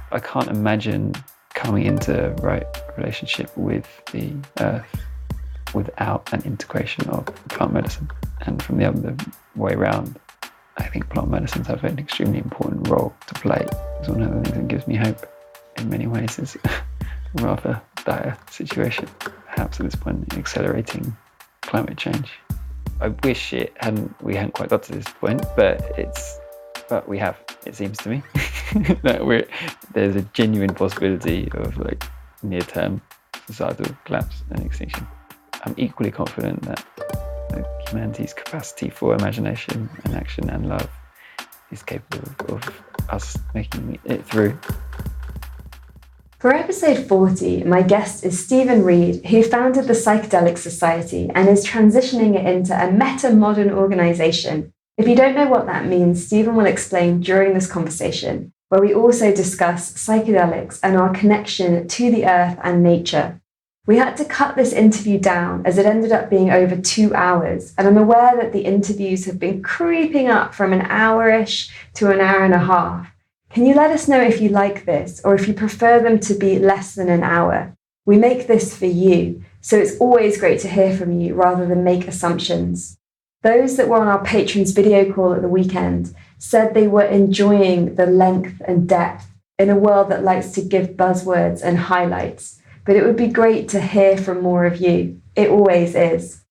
I can't imagine coming into right relationship with the earth without an integration of plant medicine. And from the other way around, I think plant medicines have an extremely important role to play. It's one of the things that gives me hope in many ways is a rather dire situation, perhaps at this point, accelerating climate change. I wish we hadn't quite got to this point, but we have, it seems to me. that there's a genuine possibility of like near-term societal collapse and extinction. I'm equally confident that humanity's capacity for imagination and action and love is capable of us making it through. For episode 40, my guest is Stephen Reid, who founded the Psychedelic Society and is transitioning it into a meta-modern organisation. If you don't know what that means, Stephen will explain during this conversation, where we also discuss psychedelics and our connection to the earth and nature. We had to cut this interview down as it ended up being over 2 hours, and I'm aware that the interviews have been creeping up from an hour-ish to an hour and a half. Can you let us know if you like this, or if you prefer them to be less than an hour? We make this for you, so it's always great to hear from you rather than make assumptions. Those that were on our patrons video call at the weekend said they were enjoying the length and depth in a world that likes to give buzzwords and highlights. But it would be great to hear from more of you. It always is.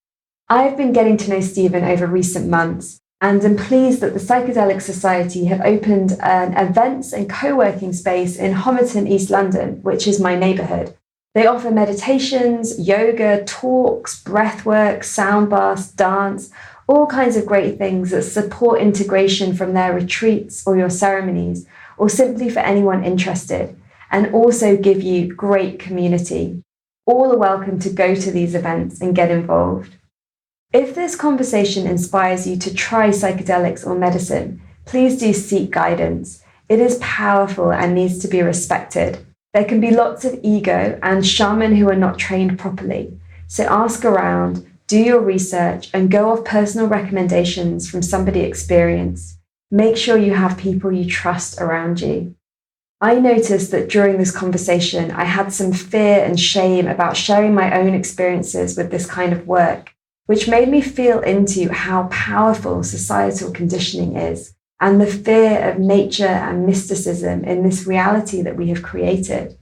I've been getting to know Stephen over recent months, and am pleased that the Psychedelic Society have opened an events and co-working space in Homerton, East London, which is my neighbourhood. They offer meditations, yoga, talks, breathwork, sound baths, dance, all kinds of great things that support integration from their retreats or your ceremonies, or simply for anyone interested, and also give you great community. All are welcome to go to these events and get involved. If this conversation inspires you to try psychedelics or medicine, please do seek guidance. It is powerful and needs to be respected. There can be lots of ego and shaman who are not trained properly. So ask around, do your research, and go off personal recommendations from somebody experienced. Make sure you have people you trust around you. I noticed that during this conversation, I had some fear and shame about sharing my own experiences with this kind of work, which made me feel into how powerful societal conditioning is and the fear of nature and mysticism in this reality that we have created.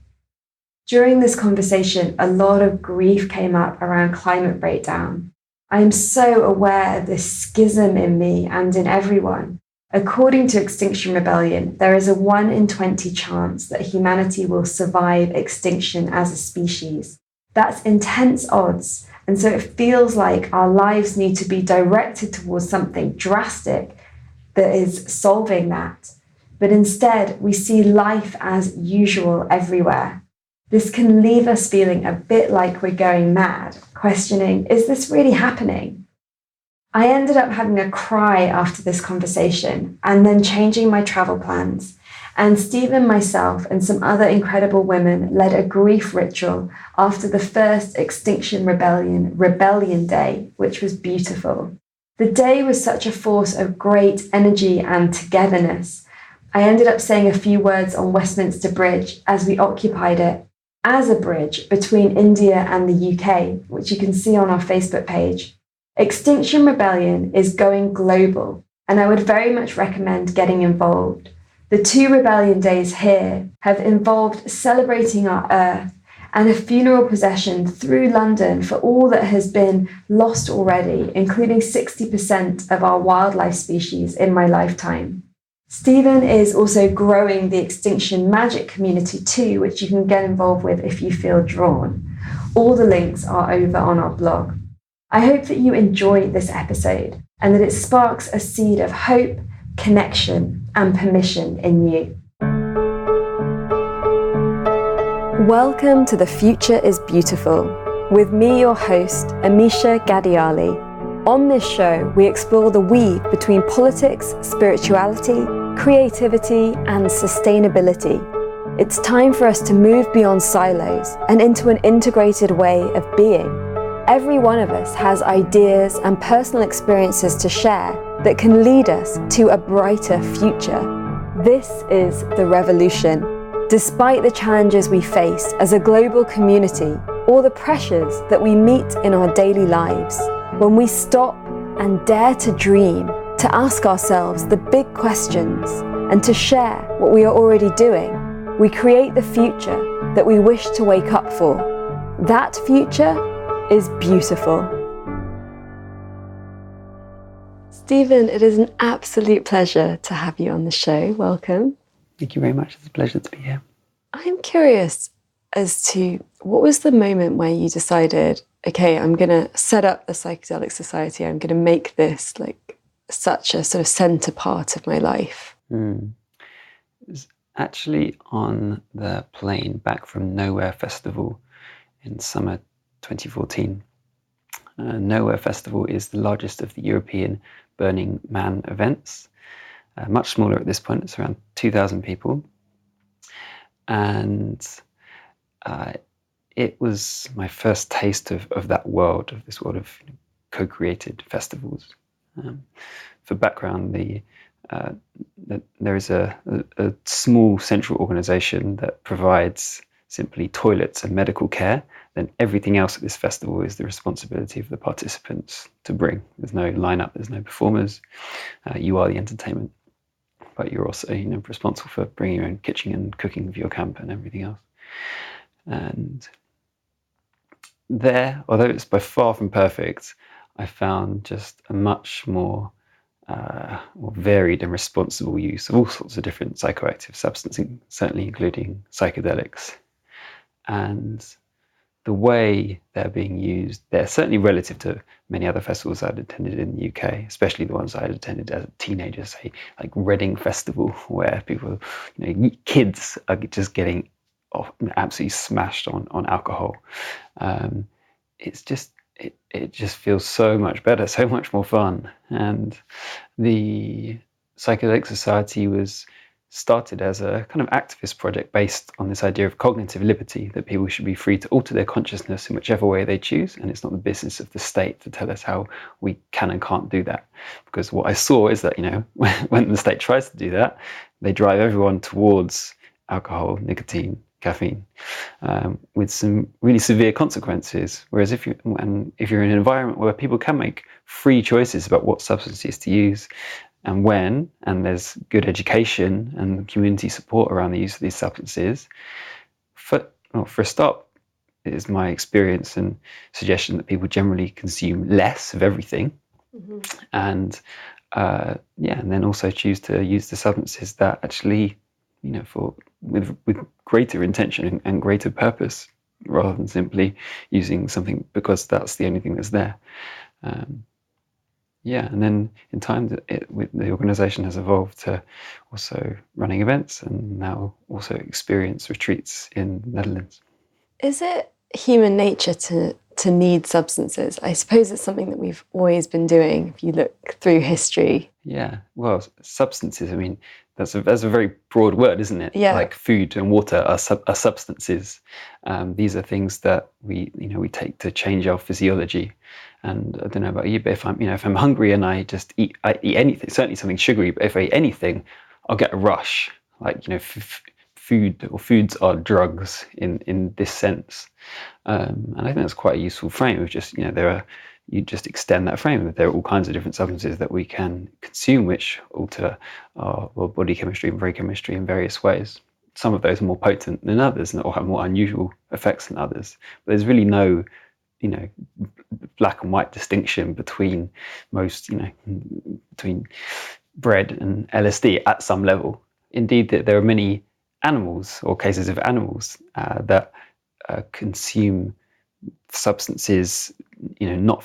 During this conversation, a lot of grief came up around climate breakdown. I am so aware of this schism in me and in everyone. According to Extinction Rebellion, there is a 1 in 20 chance that humanity will survive extinction as a species. That's intense odds, and so it feels like our lives need to be directed towards something drastic that is solving that. But instead, we see life as usual everywhere. This can leave us feeling a bit like we're going mad, questioning, is this really happening? I ended up having a cry after this conversation and then changing my travel plans. And Stephen, myself, and some other incredible women led a grief ritual after the first Extinction Rebellion Day, which was beautiful. The day was such a force of great energy and togetherness. I ended up saying a few words on Westminster Bridge as we occupied it as a bridge between India and the UK, which you can see on our Facebook page. Extinction Rebellion is going global, and I would very much recommend getting involved. The 2 rebellion days here have involved celebrating our earth and a funeral procession through London for all that has been lost already, including 60% of our wildlife species in my lifetime. Stephen is also growing the Extinction Magic community too, which you can get involved with if you feel drawn. All the links are over on our blog. I hope that you enjoy this episode and that it sparks a seed of hope, connection, and permission in you. Welcome to The Future is Beautiful, with me, your host, Amisha Gadiali. On this show, we explore the weave between politics, spirituality, creativity, and sustainability. It's time for us to move beyond silos and into an integrated way of being. Every one of us has ideas and personal experiences to share that can lead us to a brighter future. This is the revolution. Despite the challenges we face as a global community or the pressures that we meet in our daily lives, when we stop and dare to dream, to ask ourselves the big questions and to share what we are already doing, we create the future that we wish to wake up for. That future is beautiful. Stephen, it is an absolute pleasure to have you on the show. Welcome. Thank you very much. It's a pleasure to be here. I'm curious as to what was the moment where you decided, okay, I'm going to set up the Psychedelic Society. I'm going to make this like such a sort of centre part of my life. It was actually on the plane back from Nowhere Festival in summer 2014. Nowhere Festival is the largest of the European Burning Man events. Much smaller at this point, it's around 2,000 people. And it was my first taste of that world, of this world of co-created festivals. For background, there is a small central organisation that provides simply toilets and medical care. Then everything else at this festival is the responsibility of the participants to bring. There's no lineup, there's no performers. You are the entertainment, but you're also responsible for bringing your own kitchen and cooking for your camp and everything else. And there, although it's by far from perfect, I found just a much more varied and responsible use of all sorts of different psychoactive substances, certainly including psychedelics. And the way they're being used, they're certainly relative to many other festivals I'd attended in the UK, especially the ones I had attended as a teenager, say like Reading Festival, where people, kids are just getting absolutely smashed on alcohol. It's just, it just feels so much better, so much more fun. And the Psychedelic Society was started as a kind of activist project based on this idea of cognitive liberty, that people should be free to alter their consciousness in whichever way they choose, and it's not the business of the state to tell us how we can and can't do that. Because what I saw is that, when the state tries to do that, they drive everyone towards alcohol, nicotine, caffeine, with some really severe consequences. Whereas if you're in an environment where people can make free choices about what substances to use and when, and there's good education and community support around the use of these substances, for a start, it is my experience and suggestion that people generally consume less of everything, and then also choose to use the substances that actually, with greater intention and greater purpose, rather than simply using something because that's the only thing that's there. And then in time, the organisation has evolved to also running events and now also experience retreats in the Netherlands. Is it human nature to need substances? I suppose it's something that we've always been doing if you look through history. Yeah, well, substances, that's a very broad word, isn't it? Yeah. Like food and water are substances. These are things that we take to change our physiology. And I don't know about you, but if I'm hungry and I eat anything, certainly something sugary, but if I eat anything, I'll get a rush. Foods are drugs in this sense. And I think that's quite a useful frame of just, you just extend that frame. There are all kinds of different substances that we can consume which alter our body chemistry and brain chemistry in various ways. Some of those are more potent than others or have more unusual effects than others. But there's really no, black and white distinction between between bread and LSD at some level. Indeed, there are many animals or cases of animals that consume substances, not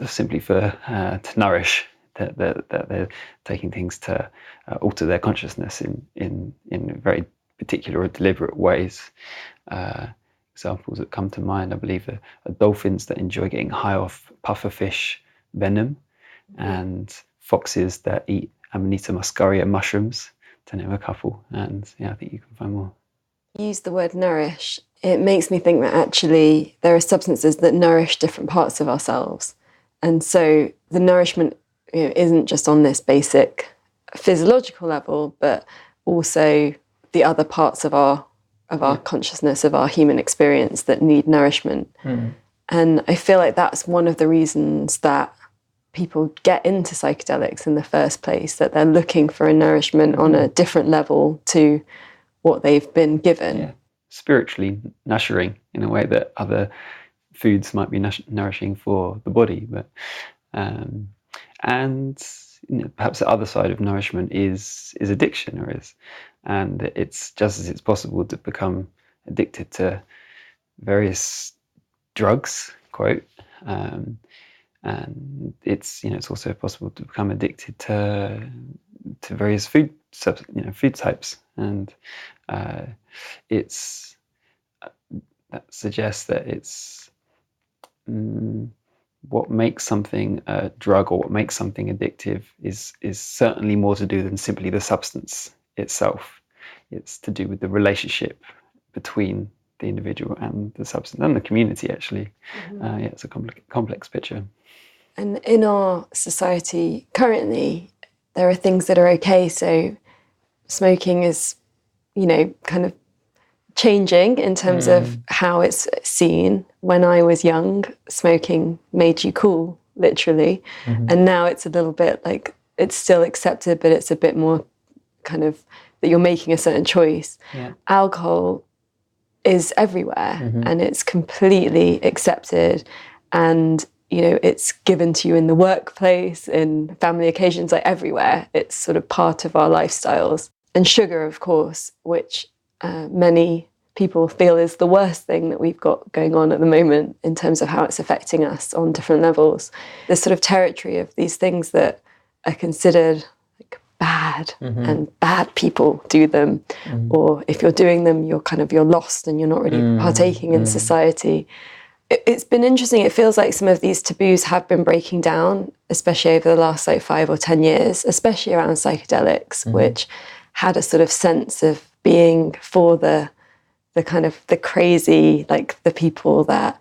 simply for to nourish, that they're taking things to alter their consciousness in very particular or deliberate ways. Examples that come to mind, I believe, are dolphins that enjoy getting high off pufferfish venom, and foxes that eat Amanita muscaria mushrooms, to name a couple. And I think you can find more. You use the word nourish. It makes me think that actually there are substances that nourish different parts of ourselves. And so the nourishment isn't just on this basic physiological level, but also the other parts of our consciousness, of our human experience that need nourishment. And I feel like that's one of the reasons that people get into psychedelics in the first place, that they're looking for a nourishment on a different level to what they've been given. Yeah. Spiritually nourishing in a way that other foods might be nourishing for the body. But and perhaps the other side of nourishment is addiction, and it's just as it's possible to become addicted to various drugs, quote, and it's also possible to become addicted to various food types, and it's that suggests that it's what makes something a drug or what makes something addictive is certainly more to do than simply the substance itself. It's to do with the relationship between the individual and the substance and the community, actually. It's a complex picture. And in our society currently, there are things that are okay. So smoking is, kind of changing in terms of how it's seen. When I was young, smoking made you cool, literally. And now it's a little bit like, it's still accepted, but it's a bit more kind of that you're making a certain choice. Alcohol is everywhere, and it's completely accepted, and it's given to you in the workplace, in family occasions, like everywhere. It's sort of part of our lifestyles. And sugar, of course, which many people feel is the worst thing that we've got going on at the moment in terms of how it's affecting us on different levels. This sort of territory of these things that are considered like bad, and bad people do them, or if you're doing them, you're lost and you're not really partaking in society. It's been interesting. It feels like some of these taboos have been breaking down, especially over the last 5 or 10 years, especially around psychedelics, which had a sort of sense of being for the kind of the crazy, like the people that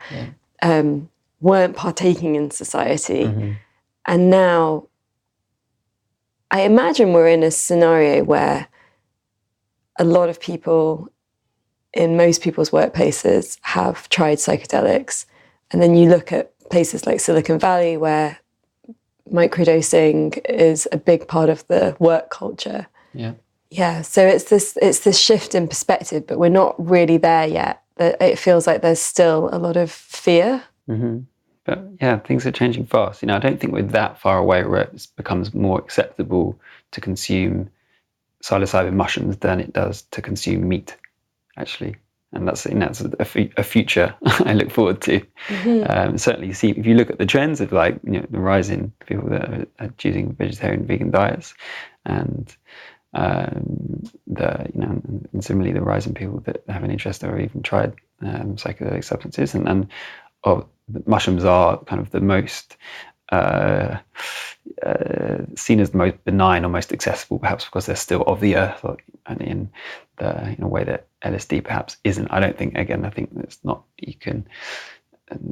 weren't partaking in society. And now I imagine we're in a scenario where a lot of people in most people's workplaces have tried psychedelics. And then you look at places like Silicon Valley, where microdosing is a big part of the work culture. So it's this shift in perspective, but we're not really there yet. It feels like there's still a lot of fear. But yeah, things are changing fast. I don't think we're that far away where it becomes more acceptable to consume psilocybin mushrooms than it does to consume meat, actually. And that's a future I look forward to. Certainly, if you look at the trends of the rise in people that are choosing vegetarian, vegan diets, and and similarly the rise in people that have an interest or even tried psychedelic substances, and the mushrooms are kind of the most seen as the most benign or most accessible, perhaps because they're still of the earth, and in a way that LSD perhaps isn't. I think it's not.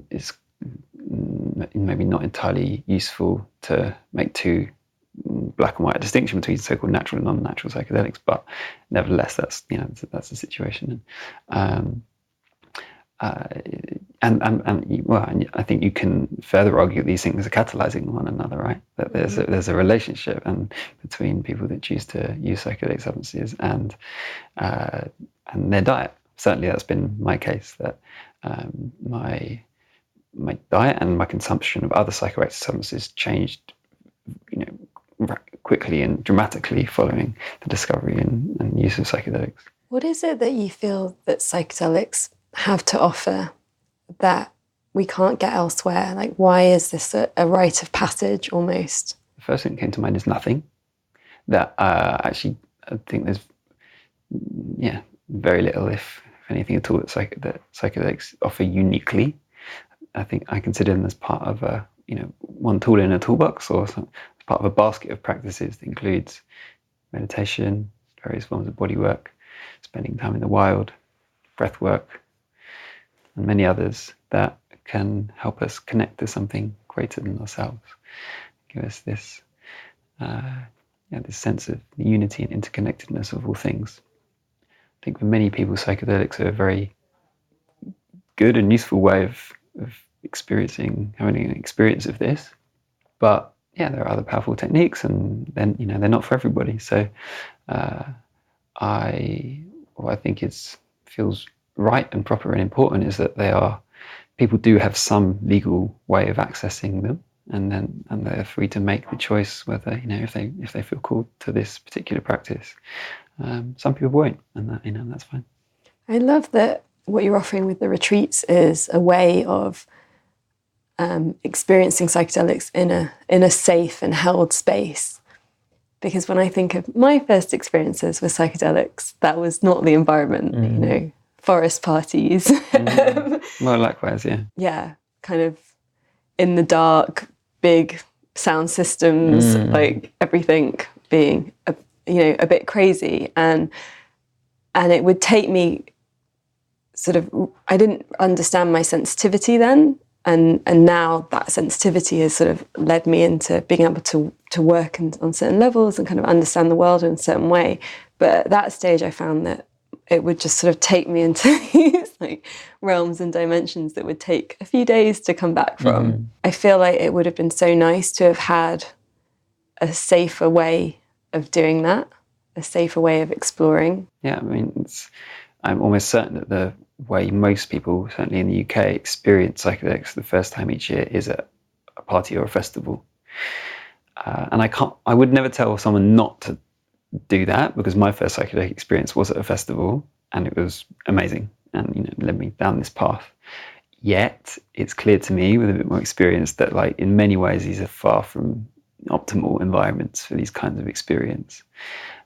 It's maybe not entirely useful to make too black and white distinction between so-called natural and non-natural psychedelics, but nevertheless, that's the situation. And I think you can further argue these things are catalyzing one another, right? That there's a relationship between people that choose to use psychedelic substances and their diet. Certainly, that's been my case. That my diet and my consumption of other psychoactive substances changed, quickly and dramatically following the discovery and use of psychedelics. What is it that you feel that psychedelics have to offer that we can't get elsewhere? Like, why is this a rite of passage almost? The first thing that came to mind is nothing. That actually, I think there's very little, if anything at all, that psychedelics offer uniquely. I think I consider them as part of one tool in a toolbox, or part of a basket of practices that includes meditation, various forms of body work, spending time in the wild, breath work, and many others that can help us connect to something greater than ourselves, give us this this sense of the unity and interconnectedness of all things. think for many people, psychedelics are a very good and useful way of having an experience of this. But yeah, there are other powerful techniques, and then they're not for everybody. So what I think feels right and proper and important is that people do have some legal way of accessing them, and they're free to make the choice whether if they feel called to this particular practice. Some people won't, and that's fine. I love that what you're offering with the retreats is a way of experiencing psychedelics in a safe and held space. Because when I think of my first experiences with psychedelics, that was not the environment, forest parties. Well, likewise, yeah. Yeah, kind of in the dark, big sound systems, like everything being a bit crazy, and it would take me I didn't understand my sensitivity then, and now that sensitivity has sort of led me into being able to work on certain levels and kind of understand the world in a certain way. But at that stage, I found that it would just sort of take me into these like realms and dimensions that would take a few days to come back from. I feel like it would have been so nice to have had a safer way of doing that, a safer way of exploring. Yeah, I mean, I'm almost certain that the way most people, certainly in the UK, experience psychedelics the first time each year is at a party or a festival. And I would never tell someone not to do that, because my first psychedelic experience was at a festival and it was amazing and led me down this path. Yet it's clear to me with a bit more experience that in many ways these are far from optimal environments for these kinds of experience.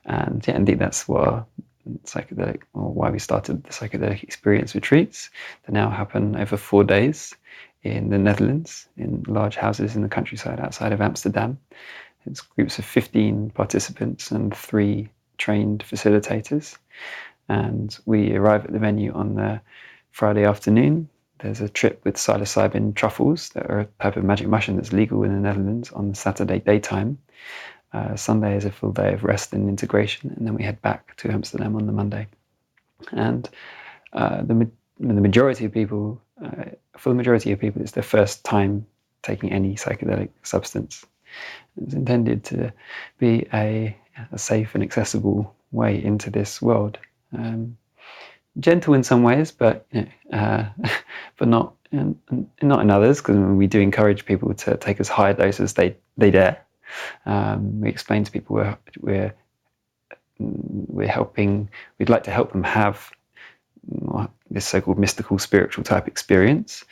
And yeah, indeed that's why we started the psychedelic experience retreats. They now happen over 4 days in the Netherlands, in large houses in the countryside outside of Amsterdam. It's groups of 15 participants and 3 trained facilitators. And we arrive at the venue on the Friday afternoon. There's a trip with psilocybin truffles that are a type of magic mushroom that's legal in the Netherlands on the Saturday daytime. Sunday is a full day of rest and integration, and then we head back to Amsterdam on the Monday. And the majority of people, for the majority of people, it's their first time taking any psychedelic substance. It's intended to be a safe and accessible way into this world. Gentle in some ways, but but not in others, because we do encourage people to take as high a dose as they dare. We explain to people we're helping. We'd like to help them have this so-called mystical, spiritual type experience,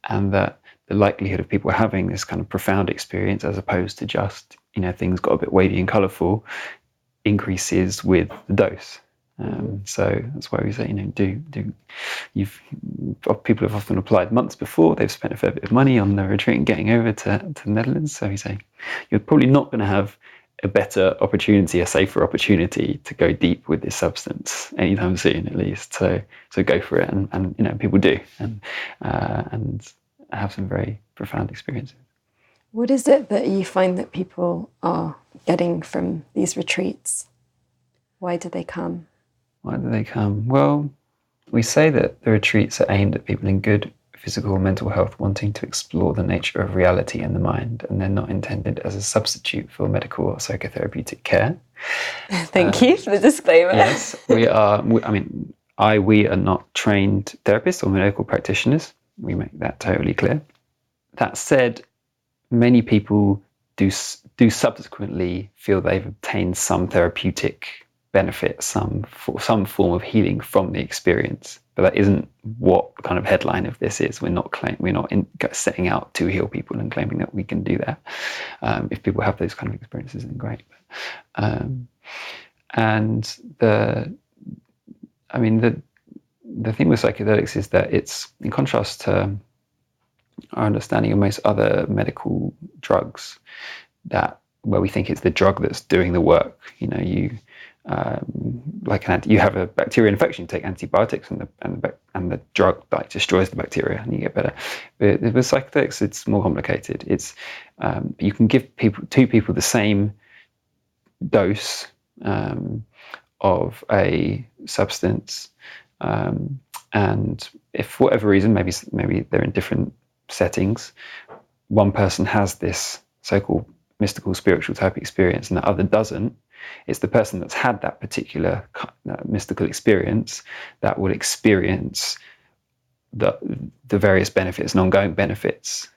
and that the likelihood of people having this kind of profound experience, as opposed to just things got a bit wavy and colourful, increases with the dose. So that's why we say, people have often applied months before, they've spent a fair bit of money on the retreat and getting over to the Netherlands. So we say, you're probably not going to have a better opportunity, a safer opportunity to go deep with this substance anytime soon, at least. So go for it. And people do, and have some very profound experiences. What is it that you find that people are getting from these retreats? Why do they come? Why do they come? Well, we say that the retreats are aimed at people in good physical and mental health wanting to explore the nature of reality and the mind, and they're not intended as a substitute for medical or psychotherapeutic care. Thank you for the disclaimer. Yes, we are. We are not trained therapists or medical practitioners. We make that totally clear. That said, many people do subsequently feel they've obtained some therapeutic benefit, some form of healing from the experience, but that isn't what the kind of headline of this is. We're not setting out to heal people and claiming that we can do that. If people have those kind of experiences, then great. And the thing with psychedelics is that it's, in contrast to our understanding of most other medical drugs, where we think it's the drug that's doing the work. You have a bacterial infection, you take antibiotics, and the drug destroys the bacteria and you get better. But with psychedelics, it's more complicated. It's you can give two people the same dose of a substance, and if for whatever reason, maybe they're in different settings, one person has this so-called mystical spiritual type experience and the other doesn't, it's the person that's had that particular mystical experience that will experience the various benefits and ongoing benefits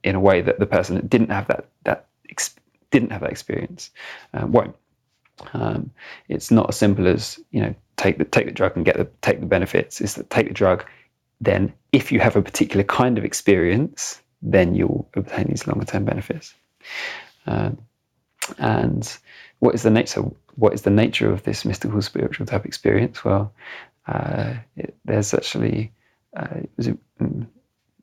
in a way that the person that didn't have that experience won't. It's not as simple as, take the drug and take the benefits. It's that take the drug, then if you have a particular kind of experience, then you'll obtain these longer term benefits. And what is the nature of this mystical spiritual type experience? Well, there's actually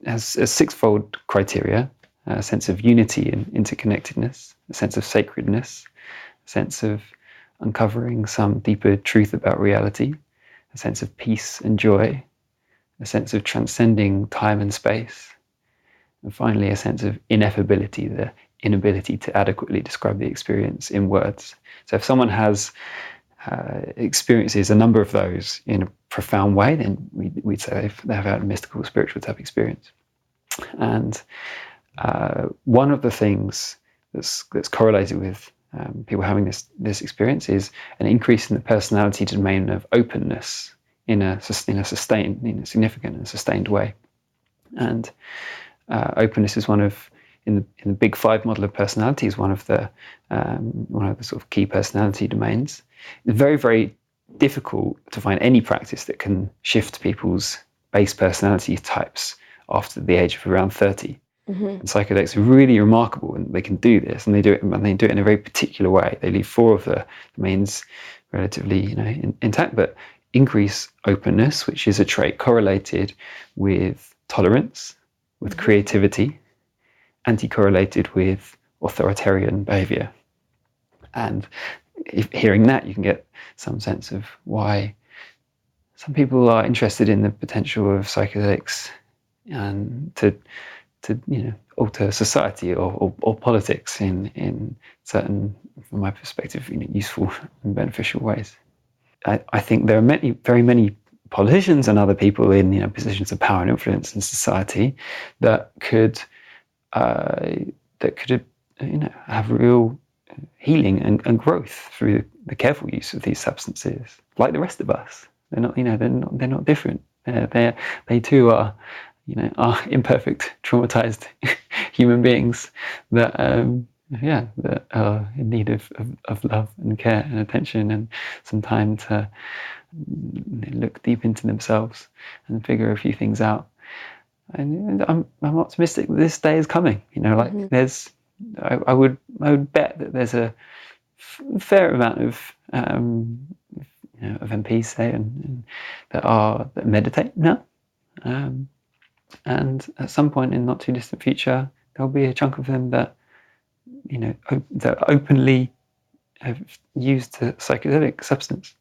has a sixfold criteria: a sense of unity and interconnectedness, a sense of sacredness, a sense of uncovering some deeper truth about reality, a sense of peace and joy, a sense of transcending time and space, and finally a sense of ineffability, the inability to adequately describe the experience in words. So if someone has experiences a number of those in a profound way, then we'd say they have had a mystical spiritual type experience. And one of the things that's correlated with people having this experience is an increase in the personality domain of openness in a significant and sustained way. And openness is one of, in the Big Five model of personality, is one of the sort of key personality domains. It's very, very difficult to find any practice that can shift people's base personality types after the age of around 30. Mm-hmm. And psychedelics are really remarkable, and they can do this, and they do it in a very particular way. They leave four of the domains relatively, intact, but increase openness, which is a trait correlated with tolerance, with creativity, anti-correlated with authoritarian behavior. And hearing that, you can get some sense of why some people are interested in the potential of psychedelics and to alter society or politics in certain, from my perspective, useful and beneficial ways. I think there are very many politicians and other people in positions of power and influence in society that could have real healing and growth through the careful use of these substances, like the rest of us. They're not different. They too are imperfect, traumatized human beings that are in need of love and care and attention and some time to look deep into themselves and figure a few things out. And I'm optimistic that this day is coming. There's, I would bet that there's a fair amount of MPs, say, and that meditate now. And at some point in not too distant future, there'll be a chunk of them that that openly have used a psychedelic substance.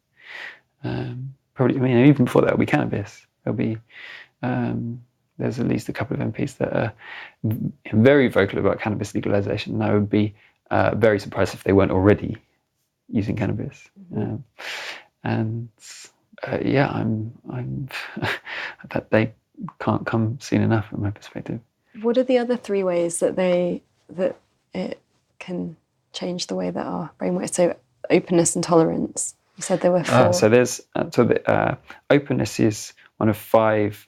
Probably, even before that, will be cannabis. There'll be there's at least a couple of MPs that are very vocal about cannabis legalization, and I would be very surprised if they weren't already using cannabis. I'm that they can't come soon enough, from my perspective. What are the other three ways that it can change the way that our brain works? So openness and tolerance. You said there were four. Openness is one of five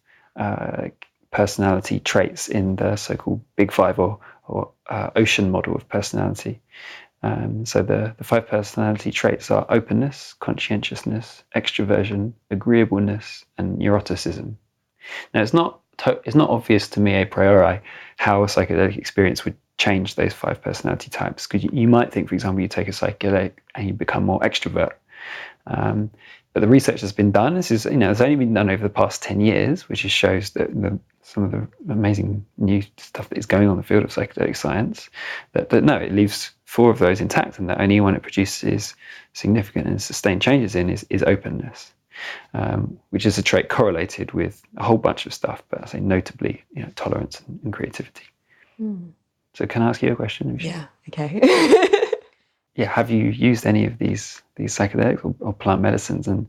personality traits in the so-called Big Five or ocean model of personality. So the five personality traits are openness, conscientiousness, extroversion, agreeableness, and neuroticism. Now, it's not obvious to me a priori how a psychedelic experience would change those five personality types, because you might think, for example, you take a psychedelic and you become more extrovert. But the research that's been done, it's only been done over the past 10 years, which just shows that some of the amazing new stuff that is going on in the field of psychedelic science, that no, it leaves four of those intact, and the only one it produces significant and sustained changes in is openness, which is a trait correlated with a whole bunch of stuff, but I say notably, tolerance and creativity. So can I ask you a question, Amisha? Yeah, okay. have you used any of these psychedelics or plant medicines, and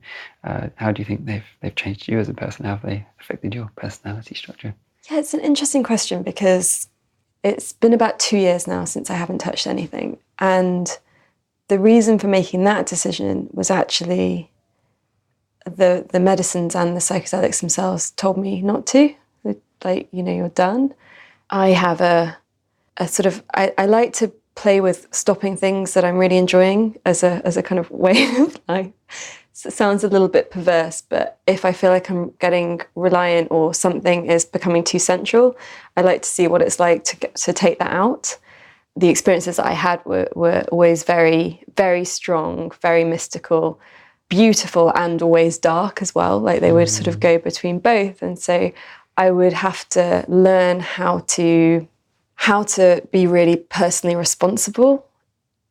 how do you think they've changed you as a person? How have they affected your personality structure? Yeah, it's an interesting question because it's been about 2 years now since I haven't touched anything. And the reason for making that decision was actually the medicines and the psychedelics themselves told me not to. Like, you're done. I have a sort of, I like to play with stopping things that I'm really enjoying as a kind of way of life. So it sounds a little bit perverse, but if I feel like I'm getting reliant or something is becoming too central, I like to see what it's like to take that out. The experiences that I had were always very, very strong, very mystical, beautiful, and always dark as well. Like they would sort of go between both. And so I would have to learn how to be really personally responsible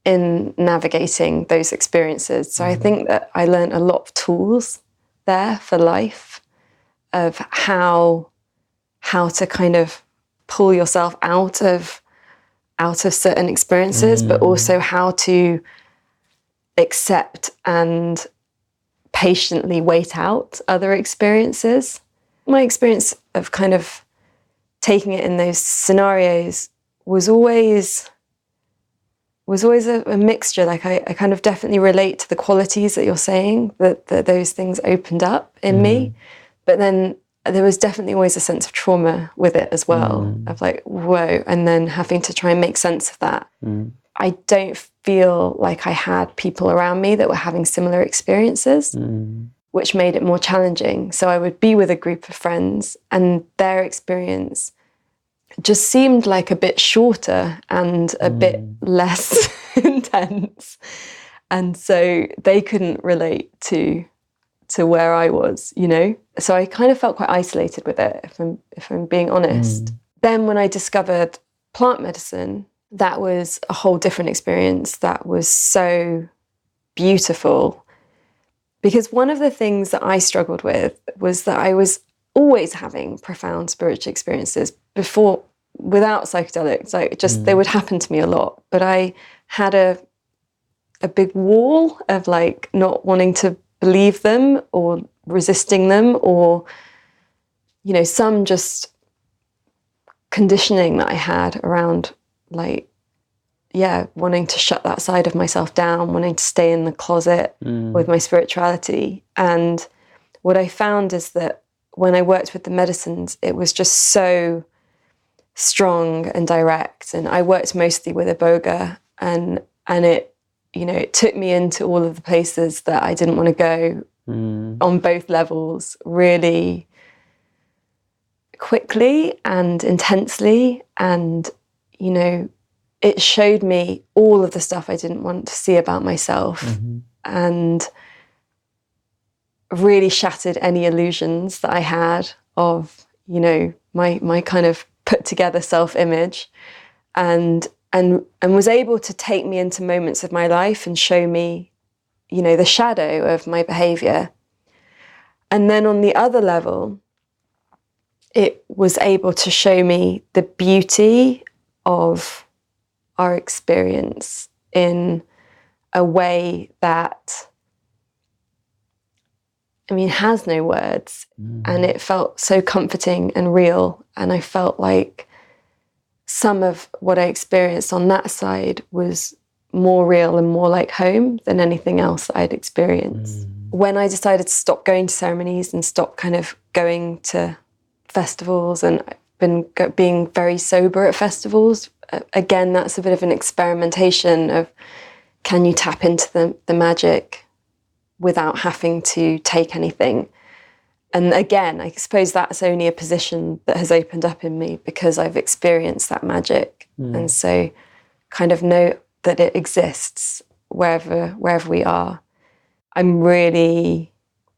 in navigating those experiences. So I think that I learned a lot of tools there for life of how to kind of pull yourself out of certain experiences, but also how to accept and patiently wait out other experiences. My experience of kind of taking it in those scenarios was always a mixture. Like I kind of definitely relate to the qualities that you're saying, that those things opened up in me. But then there was definitely always a sense of trauma with it as well, of like, whoa, and then having to try and make sense of that. I don't feel like I had people around me that were having similar experiences, which made it more challenging. So I would be with a group of friends and their experience just seemed like a bit shorter and a bit less intense. And so they couldn't relate to where I was, So I kind of felt quite isolated with it, if I'm being honest. Then when I discovered plant medicine, that was a whole different experience that was so beautiful. Because one of the things that I struggled with was that I was always having profound spiritual experiences before, without psychedelics. Like they would happen to me a lot, but I had a big wall of like not wanting to believe them or resisting them, or some just conditioning that I had around wanting to shut that side of myself down, wanting to stay in the closet with my spirituality. And what I found is that when I worked with the medicines, it was just so strong and direct. And I worked mostly with iboga, and it, it took me into all of the places that I didn't want to go on both levels really quickly and intensely. And, it showed me all of the stuff I didn't want to see about myself, and really shattered any illusions that I had of, my kind of put together self-image, and was able to take me into moments of my life and show me, the shadow of my behavior. And then on the other level, it was able to show me the beauty of our experience in a way that, has no words. And it felt so comforting and real. And I felt like some of what I experienced on that side was more real and more like home than anything else I'd experienced. When I decided to stop going to ceremonies and stop kind of going to festivals, and I've been being very sober at festivals, again, that's a bit of an experimentation of, can you tap into the magic without having to take anything? And again, I suppose that's only a position that has opened up in me because I've experienced that magic. And so kind of know that it exists wherever we are. I'm really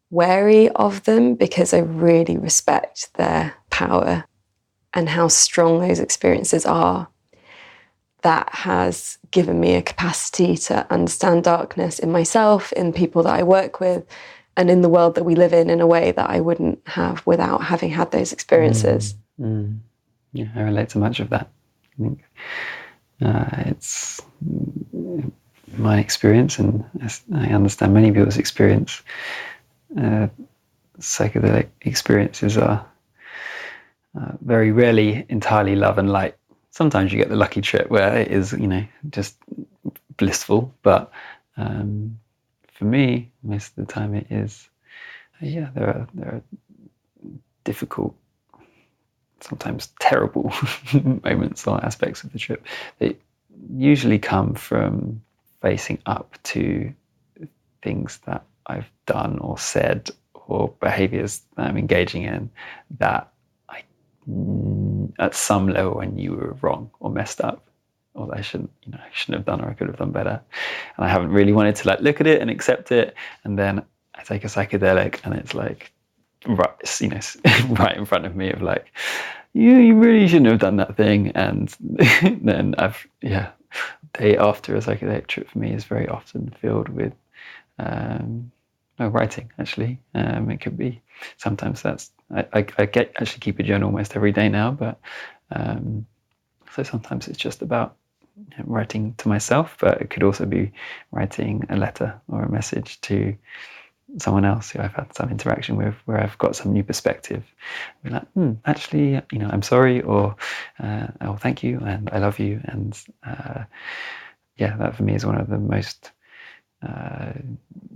wary of them because I really respect their power and how strong those experiences are. That has given me a capacity to understand darkness in myself, in people that I work with, and in the world that we live in a way that I wouldn't have without having had those experiences. Yeah, I relate to much of that. I think it's my experience, and as I understand many people's experience, psychedelic experiences are very rarely entirely love and light. Sometimes you get the lucky trip where it is, just blissful. But for me, most of the time it is, there are difficult, sometimes terrible moments or aspects of the trip that usually come from facing up to things that I've done or said or behaviors that I'm engaging in that I, at some level, I knew were wrong or messed up, or that I shouldn't have done, or I could have done better. And I haven't really wanted to look at it and accept it. And then I take a psychedelic and it's right, right in front of me of you really shouldn't have done that thing. And then day after a psychedelic trip for me is very often filled with writing, actually. It could be, sometimes that's, I actually keep a journal almost every day now, but so sometimes it's just about writing to myself, but it could also be writing a letter or a message to someone else who I've had some interaction with, where I've got some new perspective. Be like, actually, I'm sorry, or oh, thank you, and I love you. And that for me is one of the most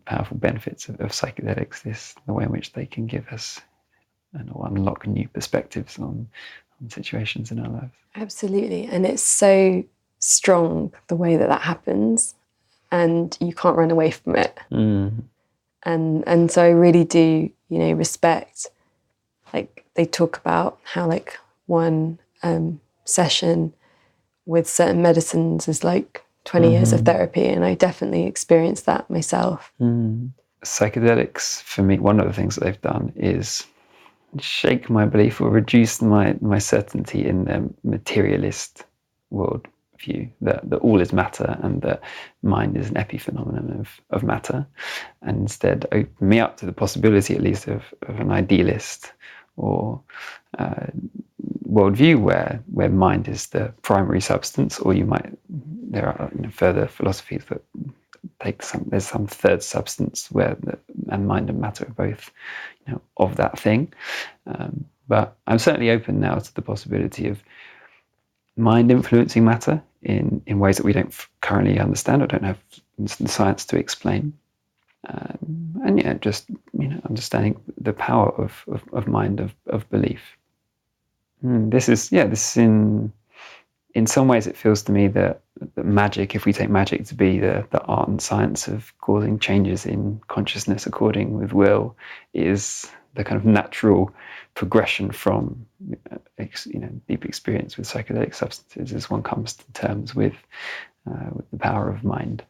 powerful benefits of psychedelics, the way in which they can give us and unlock new perspectives on situations in our lives. Absolutely. And it's so strong the way that happens, and you can't run away from it. And so I really do, respect, they talk about how one session with certain medicines is 20 years of therapy, and I definitely experienced that myself. Psychedelics, for me, one of the things that they've done is shake my belief or reduce my certainty in the materialist world view that all is matter and that mind is an epiphenomenon of matter, and instead open me up to the possibility, at least, of an idealist or worldview where mind is the primary substance, or there are further philosophies that there's some third substance and mind and matter are both of that thing. But I'm certainly open now to the possibility of mind influencing matter in ways that we don't currently understand or don't have the science to explain. And just understanding the power of mind, of belief. This is in some ways it feels to me that magic, if we take magic to be the art and science of causing changes in consciousness according with will, is the kind of natural progression from deep experience with psychedelic substances as one comes to terms with the power of mind.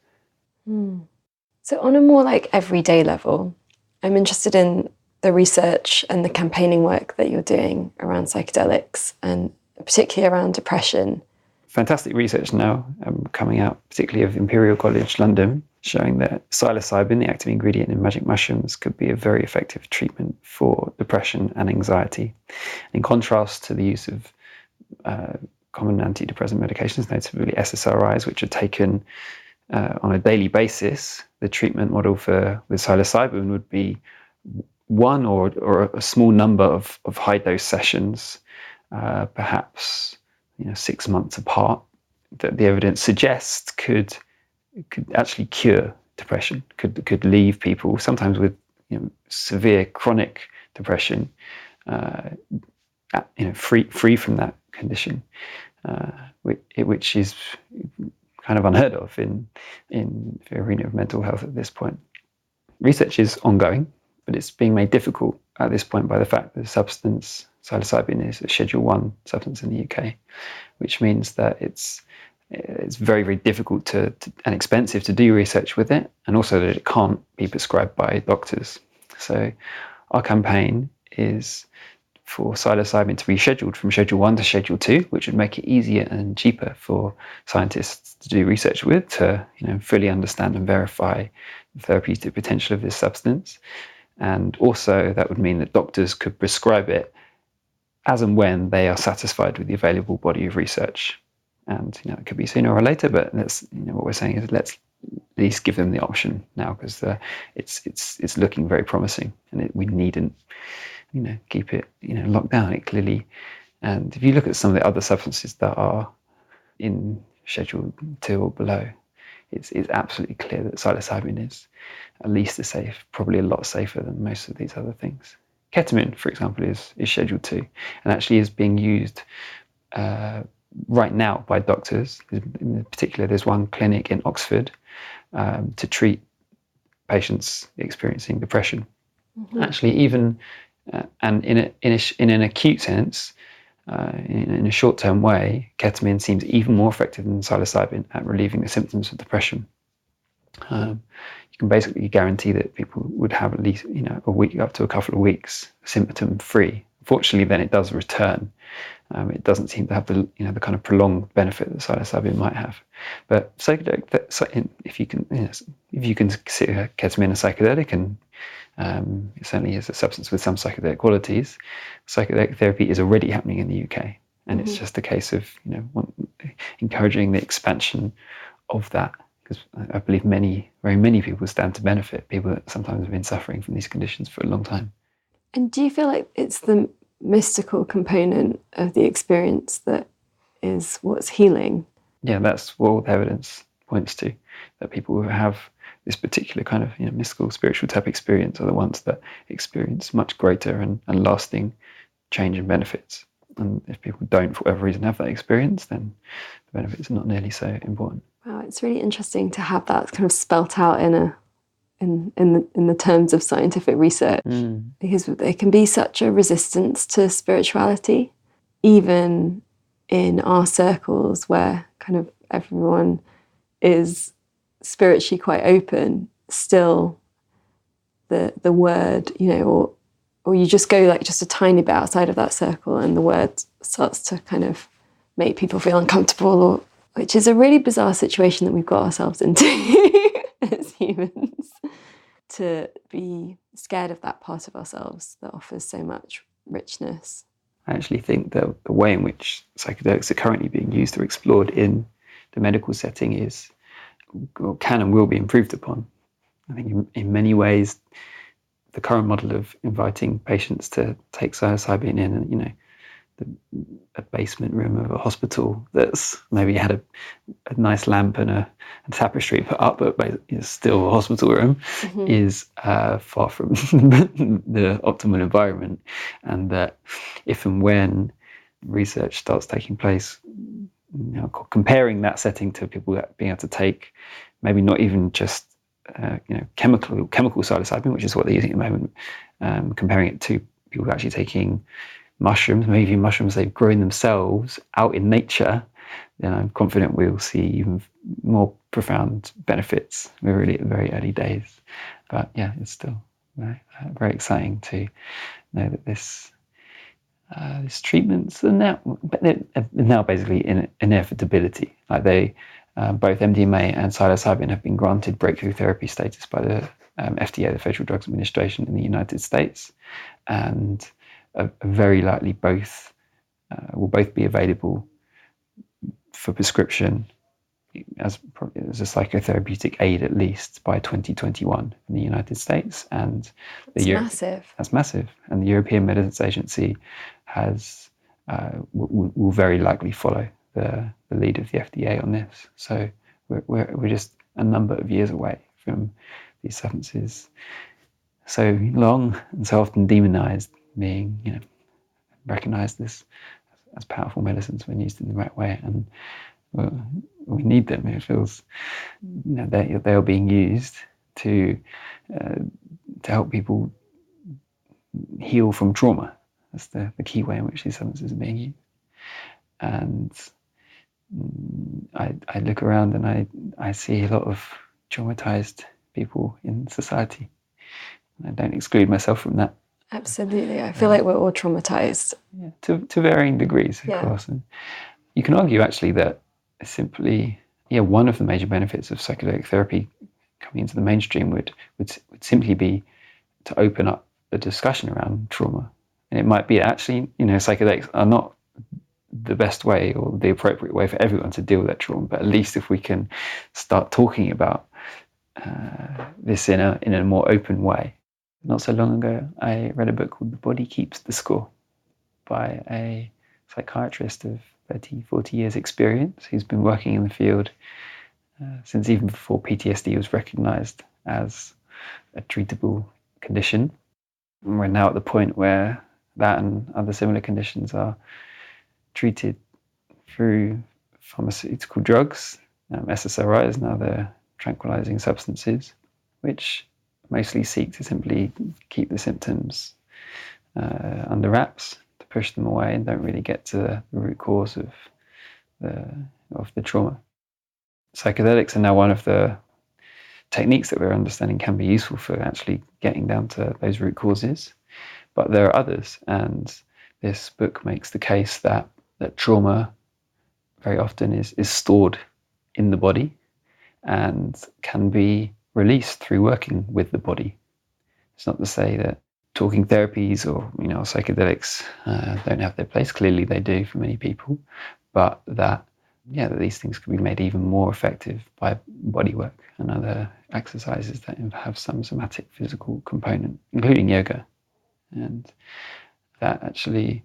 So on a more everyday level, I'm interested in the research and the campaigning work that you're doing around psychedelics, and particularly around depression. Fantastic research now coming out, particularly of Imperial College London, showing that psilocybin, the active ingredient in magic mushrooms, could be a very effective treatment for depression and anxiety. In contrast to the use of common antidepressant medications, notably SSRIs, which are taken on a daily basis, the treatment model with psilocybin would be one or a small number of high-dose sessions, perhaps 6 months apart, that the evidence suggests could actually cure depression, could leave people sometimes with severe chronic depression, free from that condition, which is kind of unheard of in the arena of mental health at this point. Research is ongoing, but it's being made difficult at this point by the fact that the substance psilocybin is a Schedule 1 substance in the UK, which means that it's very, very difficult and expensive to do research with it, and also that it can't be prescribed by doctors. So our campaign is for psilocybin to be scheduled from Schedule 1 to Schedule 2, which would make it easier and cheaper for scientists to do research with, to fully understand and verify the therapeutic potential of this substance. And also that would mean that doctors could prescribe it as and when they are satisfied with the available body of research. And it could be sooner or later, but what we're saying is let's at least give them the option now, because it's looking very promising, and we needn't keep it locked down. It clearly, and if you look at some of the other substances that are in Schedule 2 or below, it's absolutely clear that psilocybin is at least as safe, probably a lot safer than most of these other things. Ketamine, for example, is Schedule 2, and actually is being used right now by doctors. In particular, there's one clinic in Oxford to treat patients experiencing depression. Mm-hmm. Actually, even and in an acute sense, in a short-term way, ketamine seems even more effective than psilocybin at relieving the symptoms of depression. You can basically guarantee that people would have at least a week up to a couple of weeks symptom-free. Unfortunately, then it does return. It doesn't seem to have the kind of prolonged benefit that psilocybin might have. But psychedelic, if you can consider ketamine a psychedelic, and it certainly is a substance with some psychedelic qualities, psychedelic therapy is already happening in the UK, and it's just a case of encouraging the expansion of that, because I believe very many people stand to benefit. People that sometimes have been suffering from these conditions for a long time. And do you feel like it's the mystical component of the experience that is what's healing? Yeah, that's what all the evidence points to, that people who have this particular kind of mystical, spiritual type experience are the ones that experience much greater and lasting change and benefits. And if people don't, for whatever reason, have that experience, then the benefits are not nearly so important. Wow, it's really interesting to have that kind of spelt out in the terms of scientific research, because there can be such a resistance to spirituality, even in our circles where kind of everyone is spiritually quite open. Still, the word, or you just go like just a tiny bit outside of that circle, and the word starts to kind of make people feel uncomfortable, which is a really bizarre situation that we've got ourselves into as humans, to be scared of that part of ourselves that offers so much richness. I actually think that the way in which psychedelics are currently being used or explored in the medical setting can and will be improved upon. I think in many ways, the current model of inviting patients to take psilocybin in, a basement room of a hospital that's maybe had a nice lamp and a tapestry put up, but it's still a hospital room, is far from the optimal environment. And that if and when research starts taking place, comparing that setting to people being able to take maybe not even just chemical psilocybin, which is what they're using at the moment, comparing it to people actually taking mushrooms, maybe mushrooms they've grown themselves out in nature, then I'm confident we'll see even more profound benefits. We're really at the very early days. But yeah, it's still very exciting to know that these treatments are now basically in inevitability. Like both MDMA and psilocybin have been granted breakthrough therapy status by the FDA, the Federal Drugs Administration in the United States, and are very likely will both be available for prescription as a psychotherapeutic aid at least by 2021 in the United States. And massive. That's massive. And the European Medicines Agency will very likely follow the lead of the FDA on this. So we're just a number of years away from these substances, so long and so often demonized, being recognized as powerful medicines when used in the right way. And we need them. It feels they are being used to help people heal from trauma. That's the key way in which these substances are being used. And I look around and I see a lot of traumatized people in society. I don't exclude myself from that. Absolutely. I feel like we're all traumatized. Yeah, to varying degrees, of course. And you can argue actually that simply, one of the major benefits of psychedelic therapy coming into the mainstream would simply be to open up the discussion around trauma. And it might be actually, psychedelics are not the best way or the appropriate way for everyone to deal with that trauma, but at least if we can start talking about this in a more open way. Not so long ago, I read a book called The Body Keeps the Score by a psychiatrist of 30, 40 years experience who's been working in the field since even before PTSD was recognised as a treatable condition. And we're now at the point where that and other similar conditions are treated through pharmaceutical drugs, SSRIs and other tranquilizing substances, which mostly seek to simply keep the symptoms under wraps, to push them away, and don't really get to the root cause of the trauma. Psychedelics are now one of the techniques that we're understanding can be useful for actually getting down to those root causes, but there are others, and this book makes the case that trauma very often is stored in the body and can be released through working with the body. It's not to say that talking therapies or psychedelics don't have their place. Clearly they do for many people, but that these things can be made even more effective by body work and other exercises that have some somatic physical component, including yoga. And that actually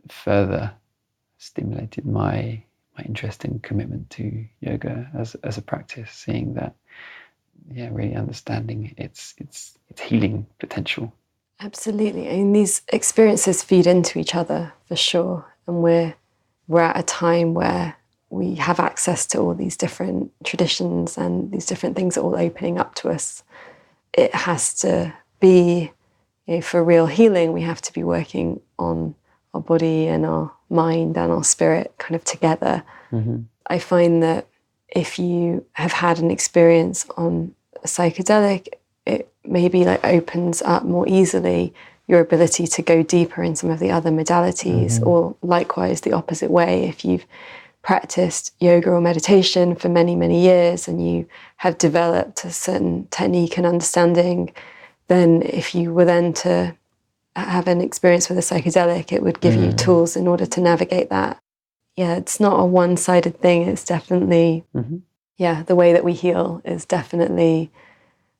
further stimulated my interest and commitment to yoga as a practice, seeing that really understanding its healing potential. Absolutely. I mean, these experiences feed into each other for sure, and we're at a time where we have access to all these different traditions and these different things are all opening up to us. It has to be, for real healing, we have to be working on our body and our mind and our spirit kind of together. Mm-hmm. I find that if you have had an experience on a psychedelic, it maybe opens up more easily your ability to go deeper in some of the other modalities, or likewise the opposite way. If you've practiced yoga or meditation for many, many years and you have developed a certain technique and understanding, then if you were then to have an experience with a psychedelic, it would give you tools in order to navigate that. Yeah, it's not a one-sided thing. It's definitely, the way that we heal is definitely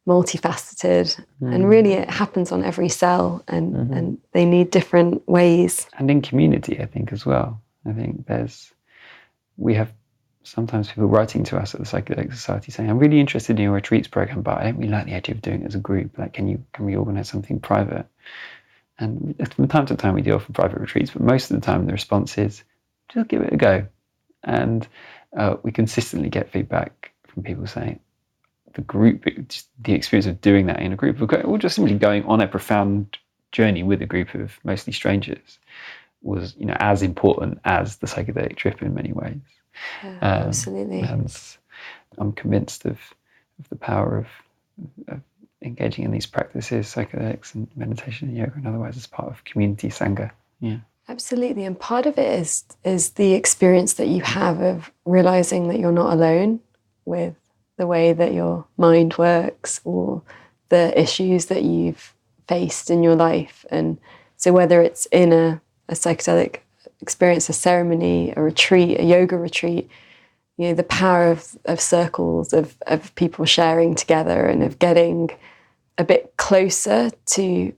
multifaceted. And really it happens on every cell and they need different ways. And in community, I think, as well. I think we have sometimes people writing to us at the Psychedelic Society saying, I'm really interested in your retreats program, but I don't really like the idea of doing it as a group. Can we organize something private? And from time to time we do offer private retreats, but most of the time the response is, just give it a go. And we consistently get feedback from people saying, the experience of doing that in a group, or just simply going on a profound journey with a group of mostly strangers, was as important as the psychedelic trip in many ways. Yeah, absolutely. And I'm convinced of the power of engaging in these practices, psychedelics and meditation and yoga and otherwise, as part of community sangha. Yeah, absolutely. And part of it is the experience that you have of realizing that you're not alone with the way that your mind works or the issues that you've faced in your life. And so whether it's in a psychedelic experience, a ceremony, a retreat, a yoga retreat, the power of circles, of people sharing together and of getting a bit closer to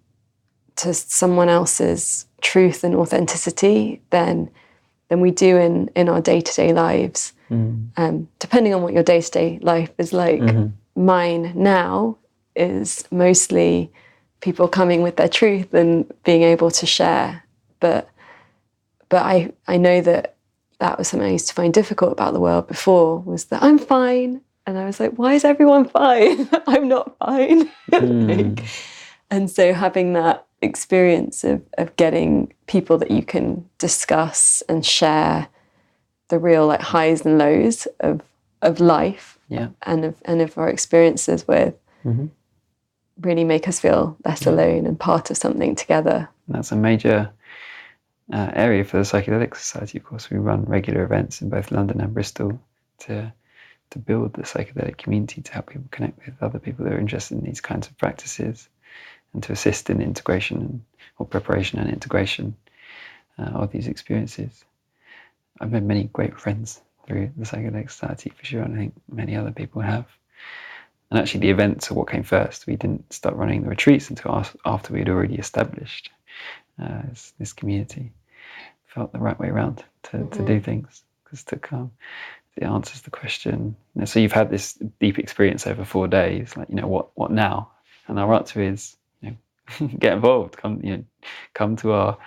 someone else's truth and authenticity than we do in our day-to-day lives. Depending on what your day-to-day life is like. Mine now is mostly people coming with their truth and being able to share. But I know that was something I used to find difficult about the world before, was that I'm fine. And I was like, why is everyone fine? I'm not fine. And so having that experience of getting people that you can discuss and share the real highs and lows of life and of our experiences with really make us feel less alone and part of something together. That's a major area for the Psychedelic Society. Of course, we run regular events in both London and Bristol to build the psychedelic community, to help people connect with other people that are interested in these kinds of practices, and to assist in integration or preparation and integration of these experiences. I've made many great friends through the Psychedelic Society for sure, and I think many other people have. And actually the events are what came first. We didn't start running the retreats until after we had already established this community. Felt the right way around to do things, because it answers the question. So you've had this deep experience over 4 days, like, what now? And our answer is, get involved. Come to our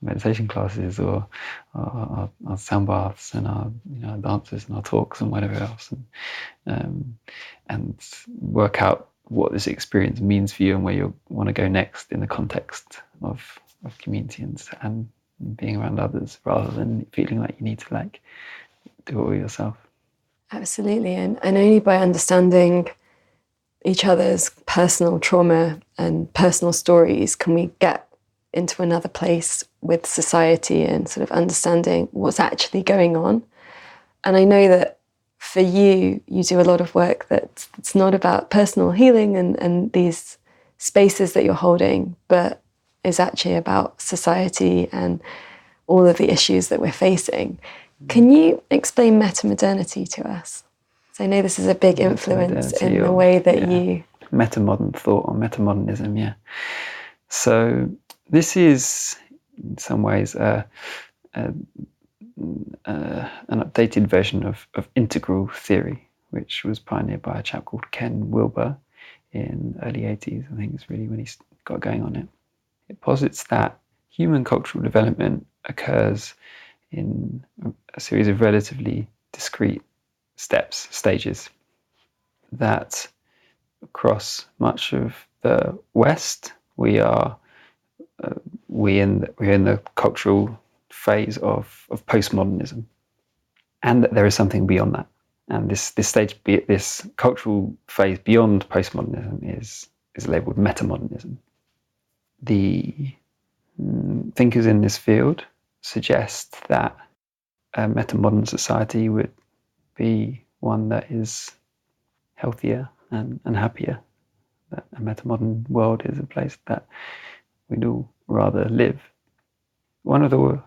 meditation classes, or our sound baths, and our dances and our talks and whatever else, and work out what this experience means for you and where you want to go next in the context of community and being around others, rather than feeling like you need to do it all yourself. Absolutely, and only by understanding each other's personal trauma and personal stories can we get into another place with society and sort of understanding what's actually going on. And I know that for you do a lot of work that's not about personal healing and these spaces that you're holding, but is actually about society and all of the issues that we're facing. Can you explain metamodernity to us? So I know this is a big influence in the way that you... Metamodern thought, or metamodernism, yeah. So this is, in some ways, an updated version of integral theory, which was pioneered by a chap called Ken Wilber in the early 80s. I think it's really when he got going on it. It posits that human cultural development occurs in a series of relatively discrete stages, that across much of the West we're in the cultural phase of postmodernism, and that there is something beyond that. And this cultural phase beyond postmodernism is labelled metamodernism. The thinkers in this field suggest that a metamodern society would be one that is healthier and happier, that a metamodern world is a place that we'd all rather live. One of the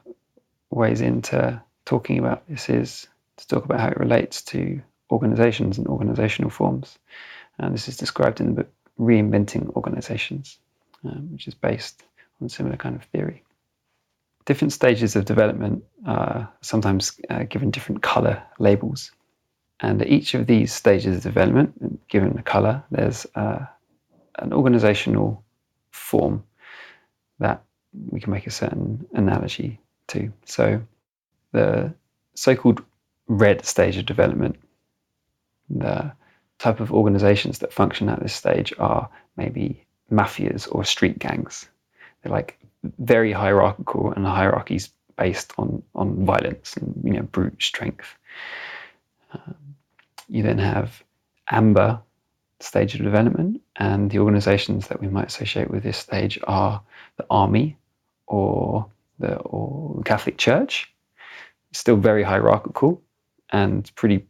ways into talking about this is to talk about how it relates to organizations and organizational forms. And this is described in the book Reinventing Organizations, which is based on a similar kind of theory. Different stages of development are sometimes given different colour labels. And at each of these stages of development, given a colour, there's an organisational form that we can make a certain analogy to. So the so-called red stage of development, the type of organisations that function at this stage are maybe mafias or street gangs. They're like very hierarchical, and the hierarchy's based on violence and brute strength. You then have amber stage of development, and the organisations that we might associate with this stage are the army or the Catholic Church. Still very hierarchical and pretty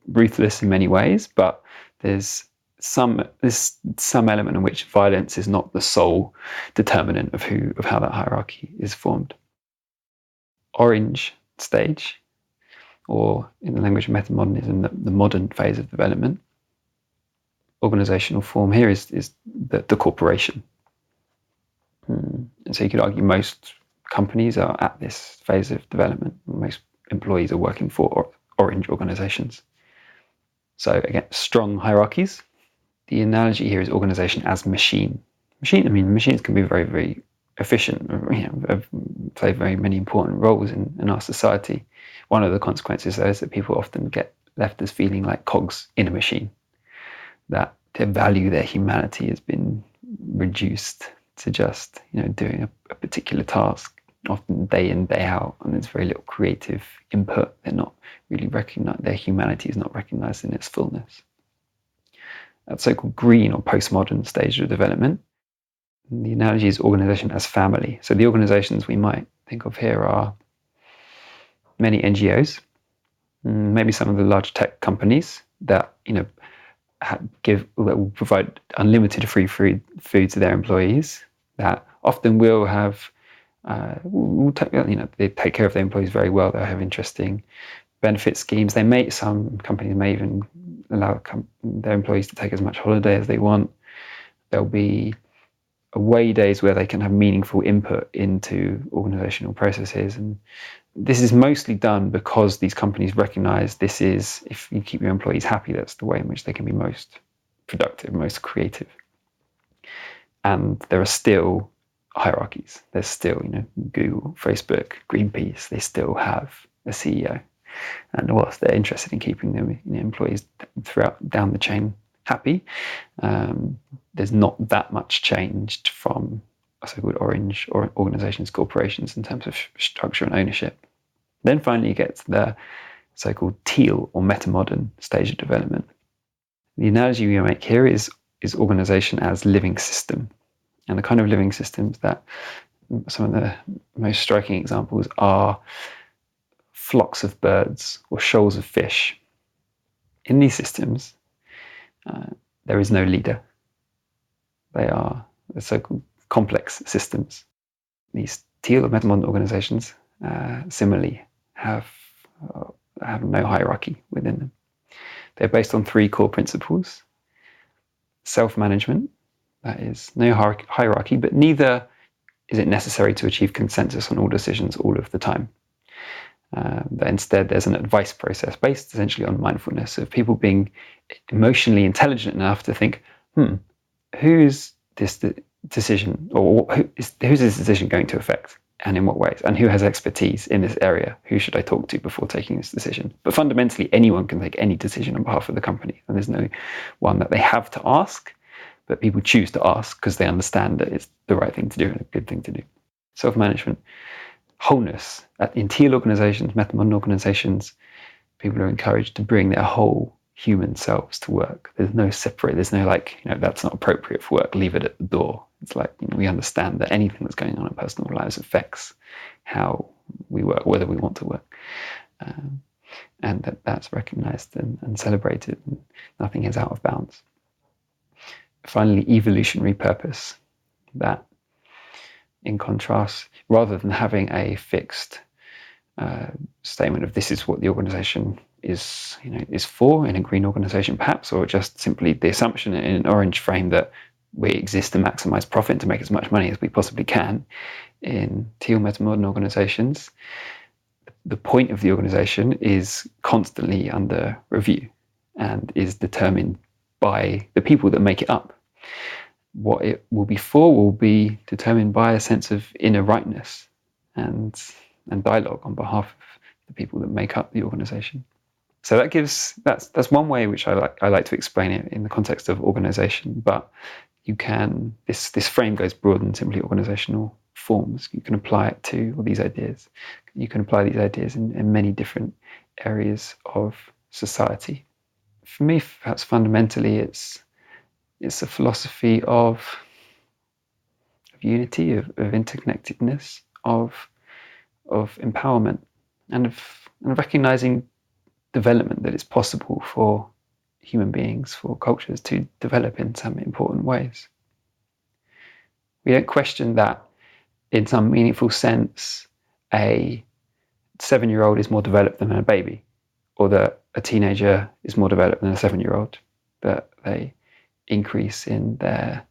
ruthless in many ways, but there's some element in which violence is not the sole determinant of how that hierarchy is formed. Orange stage, or in the language of metamodernism, the modern phase of development, organizational form here is the corporation. And so you could argue most companies are at this phase of development. Most employees are working for orange organizations. So again, strong hierarchies. The analogy here is organization as machine. Machines can be very, very efficient, play very many important roles in our society. One of the consequences, though, is that people often get left as feeling like cogs in a machine, that their value, their humanity has been reduced to just doing a particular task, often day in, day out, and there's very little creative input. They're not really recognized, their humanity is not recognized in its fullness. That so-called green or postmodern stage of development, the analogy is organization as family. So the organizations we might think of here are many NGOs, maybe some of the large tech companies that will provide unlimited free food to their employees, that often will have they take care of their employees very well. They'll have interesting benefit schemes. Some companies may even allow their employees to take as much holiday as they want. There'll be away days where they can have meaningful input into organizational processes. And this is mostly done because these companies recognize this is, if you keep your employees happy, that's the way in which they can be most productive, most creative. And there are still hierarchies. There's still, Google, Facebook, Greenpeace, they still have a CEO. And whilst they're interested in keeping their employees down the chain happy, there's not that much changed from so-called orange or organizations, corporations in terms of structure and ownership. Then finally you get to the so-called teal or metamodern stage of development. The analogy we make here is organization as living system. And the kind of living systems that some of the most striking examples are flocks of birds or shoals of fish. In these systems, there is no leader. They are the so-called complex systems. These teal or metamodern organizations similarly have no hierarchy within them. They're based on 3 core principles: self-management, that is no hierarchy, but neither is it necessary to achieve consensus on all decisions all of the time. That instead there's an advice process based essentially on mindfulness, of people being emotionally intelligent enough to think, who's this decision, or who's this decision going to affect, and in what ways, and who has expertise in this area, who should I talk to before taking this decision? But fundamentally, anyone can take any decision on behalf of the company, and there's no one that they have to ask, but people choose to ask because they understand that it's the right thing to do and a good thing to do. Self-management. Wholeness. In teal organizations, metamodern organizations, people are encouraged to bring their whole human selves to work. There's no separate, there's no that's not appropriate for work, leave it at the door. It's like, we understand that anything that's going on in personal lives affects how we work, whether we want to work. And that's recognized and celebrated, and nothing is out of bounds. Finally, evolutionary purpose. That, in contrast, rather than having a fixed statement of this is what the organization is for, in a green organization perhaps, or just simply the assumption in an orange frame that we exist to maximize profit, to make as much money as we possibly can, in teal metamodern organizations, the point of the organization is constantly under review and is determined by the people that make it up. What it will be for will be determined by a sense of inner rightness and dialogue on behalf of the people that make up the organization. So that's one way which I like to explain it in the context of organization. But you can, this frame goes broader than simply organizational forms. You can apply it to all these ideas. You can apply these ideas in many different areas of society. For me, perhaps fundamentally, it's a philosophy of unity, of interconnectedness, of empowerment, and of recognizing development, that it's possible for human beings, for cultures to develop in some important ways. We don't question that in some meaningful sense a 7-year-old is more developed than a baby, or that a teenager is more developed than a 7-year-old, that they increase in their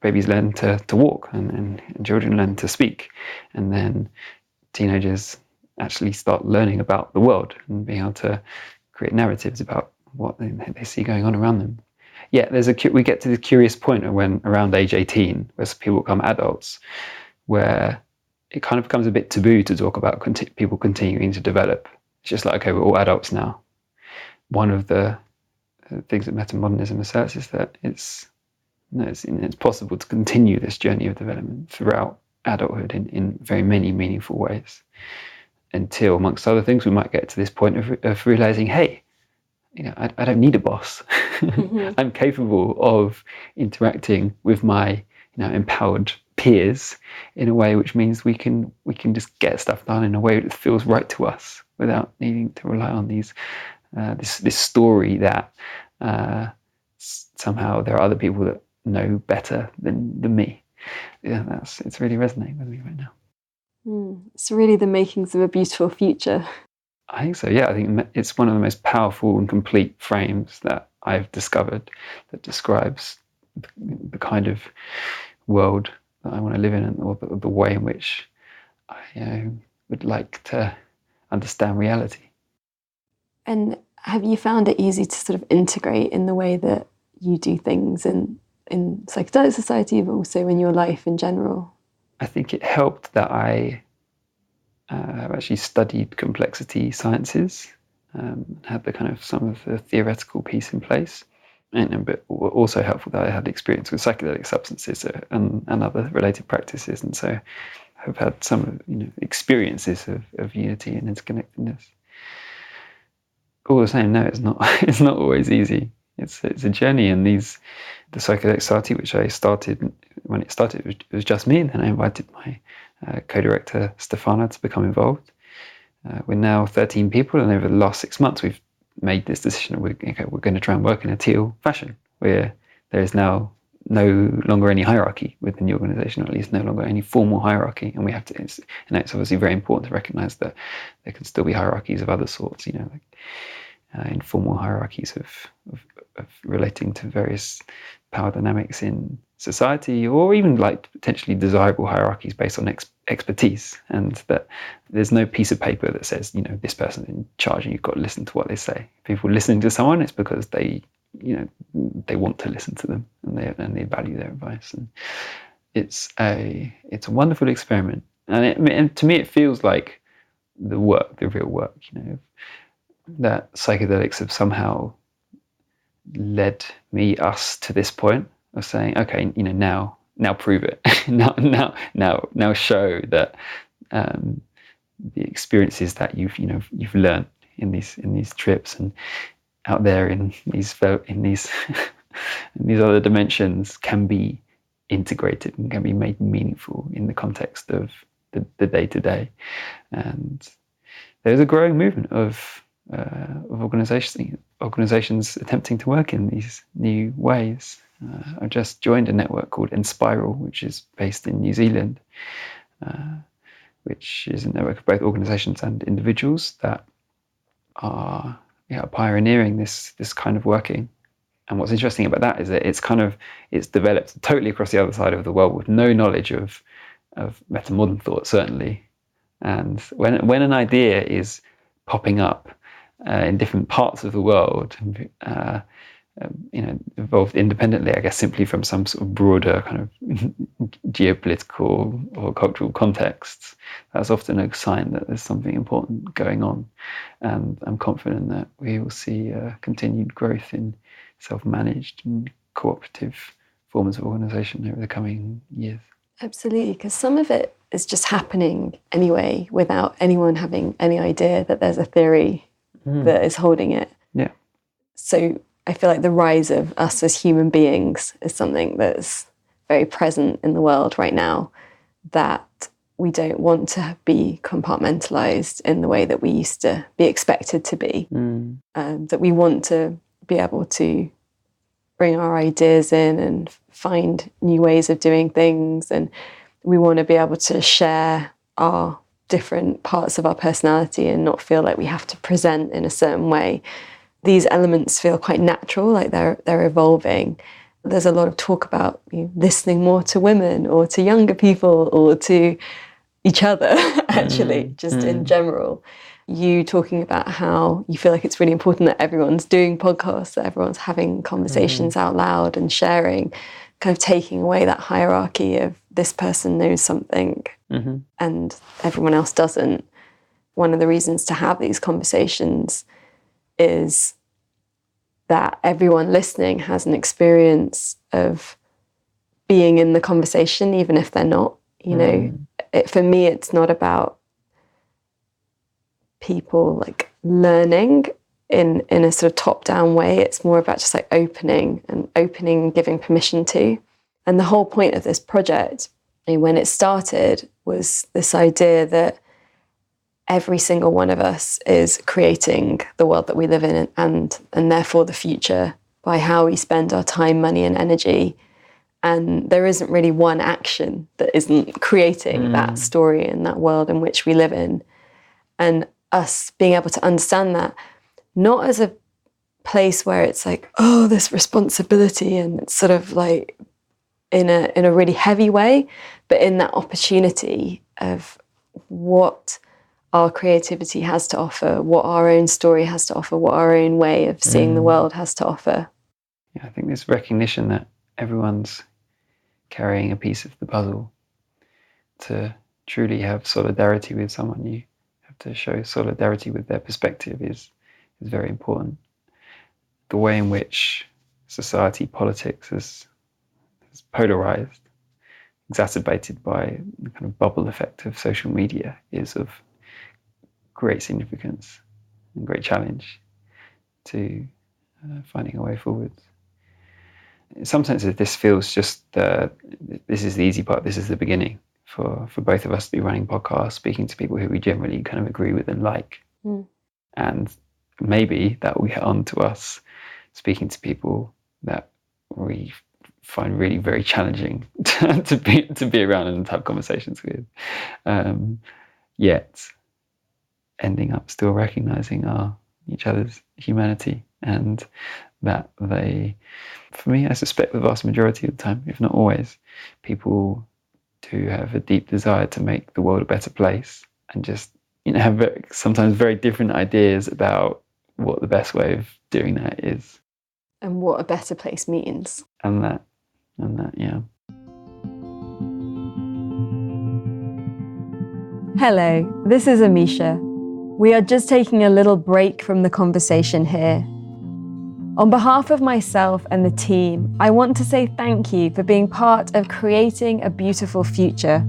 babies learn to walk and children learn to speak, and then teenagers actually start learning about the world and being able to create narratives about what they see going on around them. Yet we get to the curious point when around age 18, where people become adults, where it kind of becomes a bit taboo to talk about people continuing to develop. It's just like, okay, we're all adults now. One of the things that metamodernism asserts is that it's possible to continue this journey of development throughout adulthood in very many meaningful ways, until, amongst other things, we might get to this point of realizing, hey, I don't need a boss. Mm-hmm. I'm capable of interacting with my empowered peers in a way which means we can just get stuff done in a way that feels right to us, without needing to rely on this story that somehow there are other people that know better than me. Yeah, it's really resonating with me right now. It's really the makings of a beautiful future. I think so, yeah. I think it's one of the most powerful and complete frames that I've discovered that describes the kind of world that I want to live in, or the way in which I would like to understand reality. And have you found it easy to sort of integrate in the way that you do things in Psychedelic Society, but also in your life in general? I think it helped that I have actually studied complexity sciences, had the kind of some of the theoretical piece in place, but also helpful that I had experience with psychedelic substances and other related practices, and so I've had some experiences of unity and interconnectedness. All the same, no, it's not. It's not always easy. It's a journey, and the Psychedelic Society, which I started when it started, it was just me, and then I invited my co-director Stefana to become involved. We're now 13 people, and over the last 6 months, we've made this decision that we're going to try and work in a teal fashion, where there is now no longer any hierarchy within the organisation, or at least no longer any formal hierarchy. And we have to, it's obviously very important to recognise that there can still be hierarchies of other sorts, informal hierarchies of relating to various power dynamics in society, or even like potentially desirable hierarchies based on expertise, and that there's no piece of paper that says this person's in charge and you've got to listen to what they say. If people listening to someone, it's because they want to listen to them, and they value their advice. And it's a wonderful experiment, and to me it feels like the real work, that psychedelics have somehow led us to this point of saying, okay, now prove it. now show that the experiences that you've learned in these trips and out there in these other dimensions can be integrated and can be made meaningful in the context of the day-to-day. And there's a growing movement of organizations attempting to work in these new ways. I've just joined a network called Inspiral, which is based in New Zealand, which is a network of both organizations and individuals that are pioneering this kind of working. And what's interesting about that is that it's developed totally across the other side of the world with no knowledge of metamodern thought, certainly. And when an idea is popping up in different parts of the world, evolved independently, I guess, simply from some sort of broader kind of geopolitical or cultural contexts, that's often a sign that there's something important going on. And I'm confident that we will see continued growth in self-managed and cooperative forms of organisation over the coming years. Absolutely, because some of it is just happening anyway without anyone having any idea that there's a theory that is holding it. Yeah. So I feel like the rise of us as human beings is something that's very present in the world right now, that we don't want to be compartmentalized in the way that we used to be expected to be. That we want to be able to bring our ideas in and find new ways of doing things, and we want to be able to share our different parts of our personality and not feel like we have to present in a certain way. These elements feel quite natural, like they're evolving. There's a lot of talk about listening more to women or to younger people or to each other, actually, just in general. You talking about how you feel like it's really important that everyone's doing podcasts, that everyone's having conversations out loud and sharing, kind of taking away that hierarchy of this person knows something and everyone else doesn't. One of the reasons to have these conversations is that everyone listening has an experience of being in the conversation, even if they're not. For me, it's not about people like learning in a sort of top-down way. It's more about just like opening, giving permission to. And the whole point of this project, when it started, was this idea that every single one of us is creating the world that we live in, and therefore the future, by how we spend our time, money and energy. And there isn't really one action that isn't creating that story and that world in which we live in. And us being able to understand that, not as a place where it's like, oh, this responsibility, and it's sort of like in a really heavy way, but in that opportunity of what our creativity has to offer, what our own story has to offer, what our own way of seeing the world has to offer. Yeah, I think this recognition that everyone's carrying a piece of the puzzle. To truly have solidarity with someone, you have to show solidarity with their perspective is very important. The way in which society, politics is polarized, exacerbated by the kind of bubble effect of social media, is of great significance and great challenge to finding a way forward. In some senses, this feels just this is the easy part, this is the beginning for both of us to be running podcasts, speaking to people who we generally kind of agree with and like. And maybe that will get on to us speaking to people that we find really very challenging to be around and have conversations with. Yet ending up still recognizing each other's humanity, and that they, for me, I suspect the vast majority of the time, if not always, people do have a deep desire to make the world a better place, and just have sometimes very different ideas about what the best way of doing that is, and what a better place means, and that, yeah. Hello, this is Amisha. We are just taking a little break from the conversation here. On behalf of myself and the team, I want to say thank you for being part of creating a beautiful future.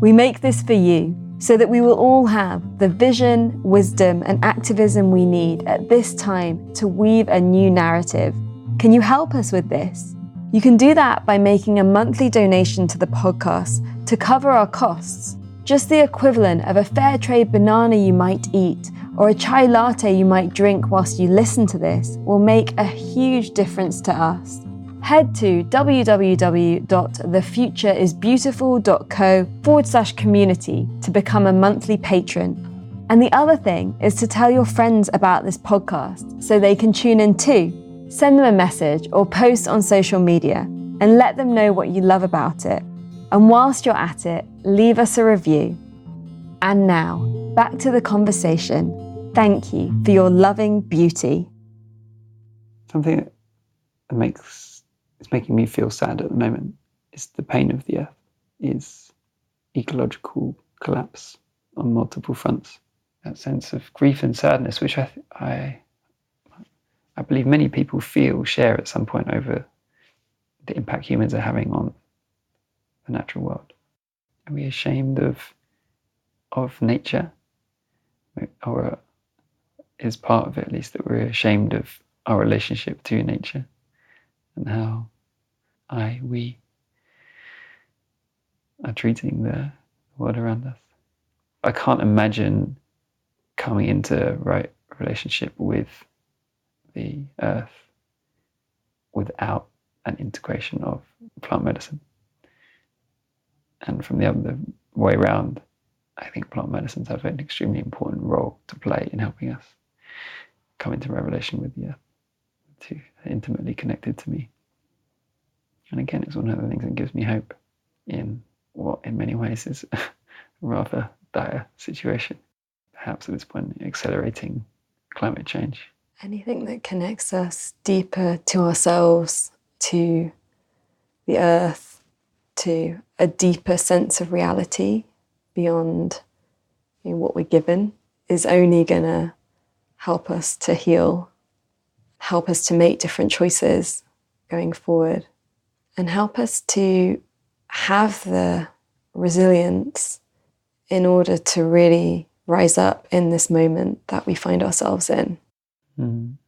We make this for you, so that we will all have the vision, wisdom, and activism we need at this time to weave a new narrative. Can you help us with this? You can do that by making a monthly donation to the podcast to cover our costs. Just the equivalent of a fair trade banana you might eat or a chai latte you might drink whilst you listen to this will make a huge difference to us. Head to www.thefutureisbeautiful.co/community to become a monthly patron. And the other thing is to tell your friends about this podcast so they can tune in too. Send them a message or post on social media and let them know what you love about it. And whilst you're at it, leave us a review. And now, back to the conversation. Thank you for your loving beauty. Something that is making me feel sad at the moment is the pain of the earth, is ecological collapse on multiple fronts. That sense of grief and sadness, which I believe many people share at some point over the impact humans are having on the natural world. Are we ashamed of nature? Or is part of it, at least, that we're ashamed of our relationship to nature and how we are treating the world around us? I can't imagine coming into right relationship with the earth without an integration of plant medicine. And from the other way around, I think plant medicines have an extremely important role to play in helping us come into revelation with the earth, to intimately connected to me. And again, it's one of the things that gives me hope in what in many ways is a rather dire situation, perhaps at this point accelerating climate change. Anything that connects us deeper to ourselves, to the earth, to a deeper sense of reality beyond what we're given, is only going to help us to heal, help us to make different choices going forward, and help us to have the resilience in order to really rise up in this moment that we find ourselves in. One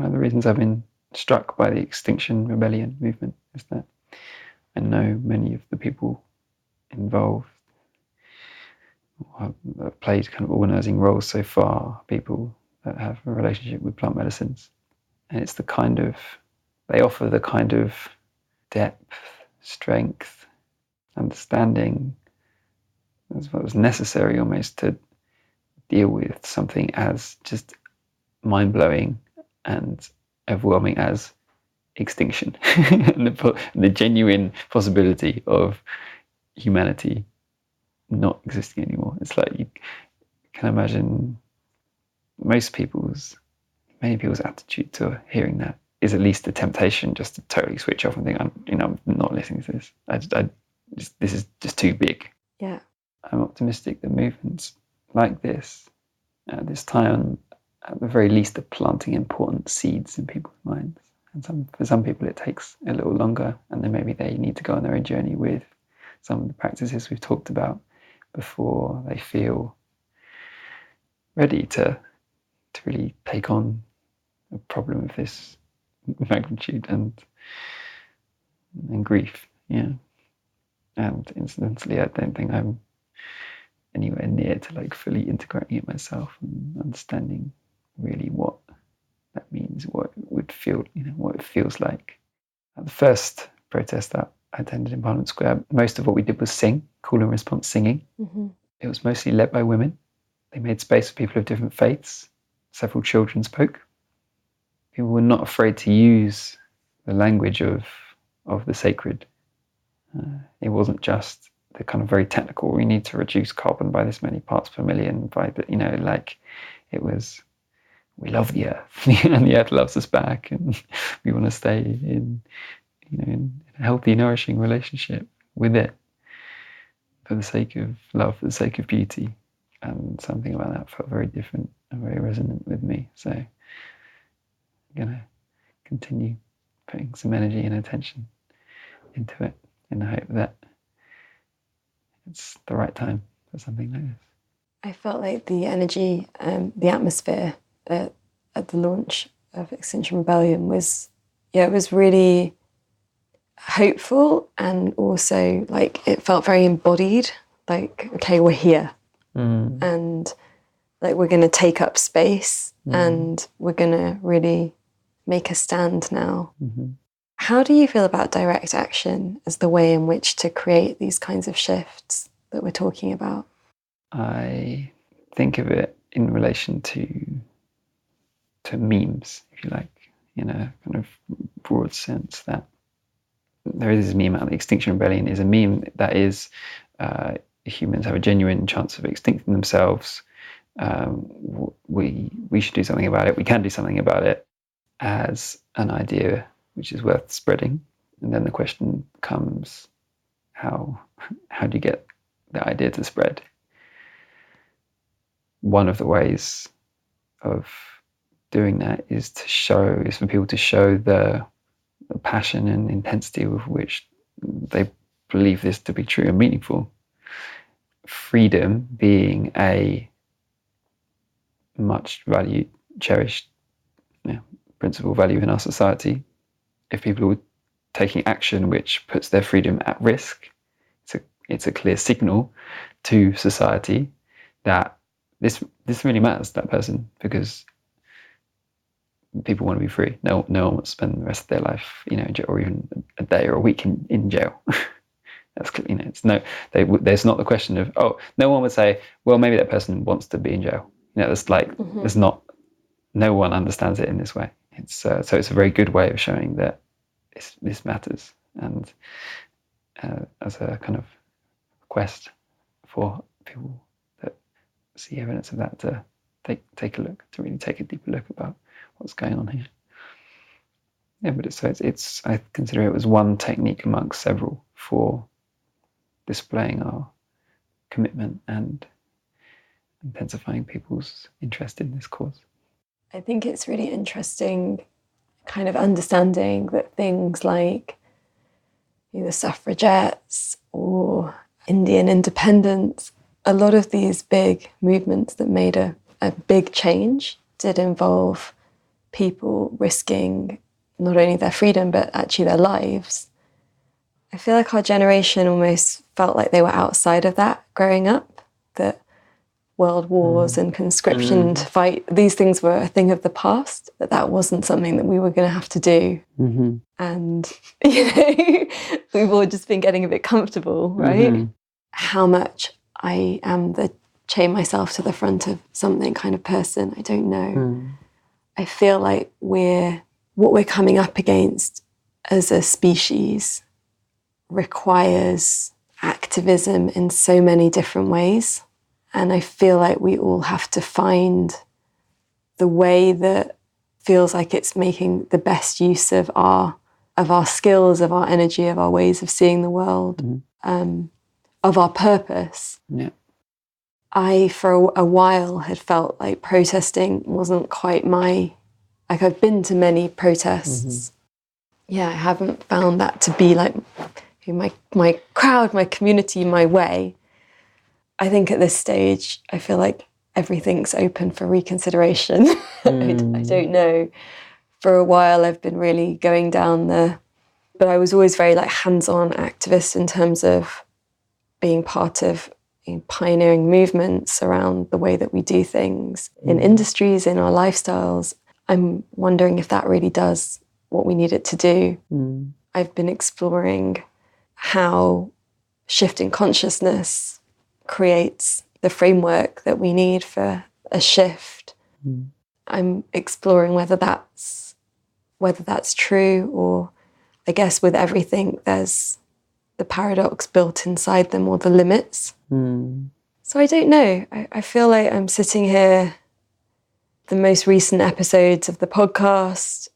of the reasons I've been struck by the Extinction rebellion movement is that I know many of the people involved have played kind of organising roles so far, people that have a relationship with plant medicines. And it's they offer the kind of depth, strength, understanding as what was necessary almost to deal with something as just mind-blowing and overwhelming as extinction and the genuine possibility of humanity not existing anymore. It's like you can imagine many people's attitude to hearing that is at least a temptation just to totally switch off and think, I'm not listening to this. This is just too big. Yeah. I'm optimistic that movements like this at this time, at the very least, are planting important seeds in people's minds. And for some people it takes a little longer, and then maybe they need to go on their own journey with some of the practices we've talked about before they feel ready to really take on a problem of this magnitude and grief. Yeah. And incidentally, I don't think I'm anywhere near to like fully integrating it myself and understanding really what that means, what it would feel, what it feels like. At the first protest that I attended in Parliament Square, most of what we did was sing, call and response singing. Mm-hmm. It was mostly led by women. They made space for people of different faiths. Several children spoke. People were not afraid to use the language of the sacred. It wasn't just the kind of very technical, we need to reduce carbon by this many parts per million, it was, we love the earth and the earth loves us back, and we want to stay in a healthy, nourishing relationship with it for the sake of love, for the sake of beauty. And something about that felt very different and very resonant with me. So I'm going to continue putting some energy and attention into it in the hope that it's the right time for something like this. I felt like the energy, the atmosphere at the launch of Extinction Rebellion was really hopeful, and also like it felt very embodied. Like, okay, we're here, and like we're going to take up space, and we're going to really make a stand now. Mm-hmm. How do you feel about direct action as the way in which to create these kinds of shifts that we're talking about? I think of it in relation to memes, if you like, in a kind of broad sense, that there is this meme out, the Extinction Rebellion is a meme that is humans have a genuine chance of extincting themselves. We should do something about it. We can do something about it, as an idea which is worth spreading. And then the question comes, how do you get the idea to spread? One of the ways of doing that is for people to show the passion and intensity with which they believe this to be true and meaningful. Freedom being a much valued, cherished principal value in our society. If people are taking action which puts their freedom at risk, it's a clear signal to society that this really matters to that person, because people want to be free. No one wants to spend the rest of their life, in jail, or even a day or a week in jail. That's there's not the question of, no one would say, well, maybe that person wants to be in jail. There's there's not. No one understands it in this way. So it's a very good way of showing that this matters, and as a kind of quest for people that see evidence of that to take a look, to really take a deeper look about what's going on here. Yeah, but it's I consider it as one technique amongst several for displaying our commitment and intensifying people's interest in this cause. I think it's really interesting kind of understanding that things like the suffragettes or Indian independence, a lot of these big movements that made a big change did involve people risking not only their freedom but actually their lives. I feel like our generation almost felt like they were outside of that growing up, that world wars and conscription to fight, these things were a thing of the past, that wasn't something that we were going to have to do. Mm-hmm. And, we've all just been getting a bit comfortable, right? Mm-hmm. How much I am the chain myself to the front of something kind of person. I don't know. I feel like what we're coming up against as a species requires activism in so many different ways. And I feel like we all have to find the way that feels like it's making the best use of our skills, of our energy, of our ways of seeing the world, of our purpose. Yeah. I, for a while, had felt like protesting wasn't quite like I've been to many protests. Yeah, I haven't found that to be like my crowd, my community, my way. I think at this stage, I feel like everything's open for reconsideration. I don't know. For a while, I've been really going down but I was always very like hands-on activist in terms of being part of pioneering movements around the way that we do things in industries, in our lifestyles. I'm wondering if that really does what we need it to do. I've been exploring how shifting consciousness creates the framework that we need for a shift. I'm exploring whether that's true, or I guess with everything there's the paradox built inside them, or the limits. So I don't know. I feel like I'm sitting here, the most recent episodes of the podcast,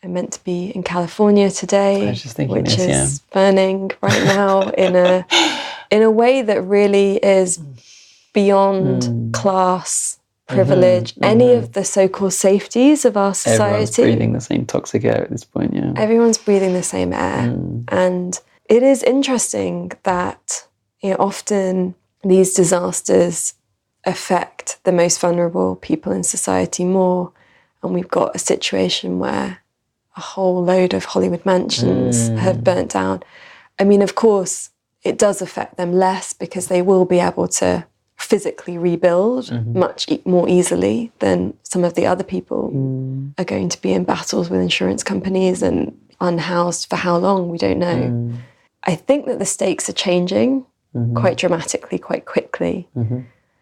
I'm meant to be in California today, which is burning right now in a way that really is beyond class, privilege, any of the so-called safeties of our society. Everyone's breathing the same toxic air at this point, yeah. Everyone's breathing the same air. And it is interesting that often these disasters affect the most vulnerable people in society more. And we've got a situation where a whole load of Hollywood mansions have burnt down. I mean, of course, it does affect them less because they will be able to physically rebuild much more easily than some of the other people are going to be in battles with insurance companies and unhoused for how long, we don't know. I think that the stakes are changing quite dramatically, quite quickly.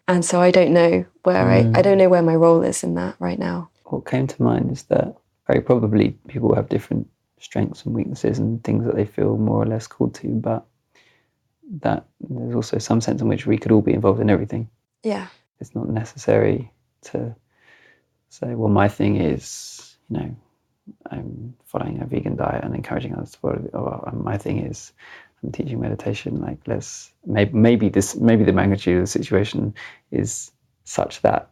And so I don't know where I don't know where my role is in that right now. What came to mind is that very probably people have different strengths and weaknesses and things that they feel more or less called to, but that there's also some sense in which we could all be involved in everything. Yeah. It's not necessary to say, well, my thing is, I'm following a vegan diet and encouraging others to follow it. Or my thing is I'm teaching meditation. Like, maybe the magnitude of the situation is such that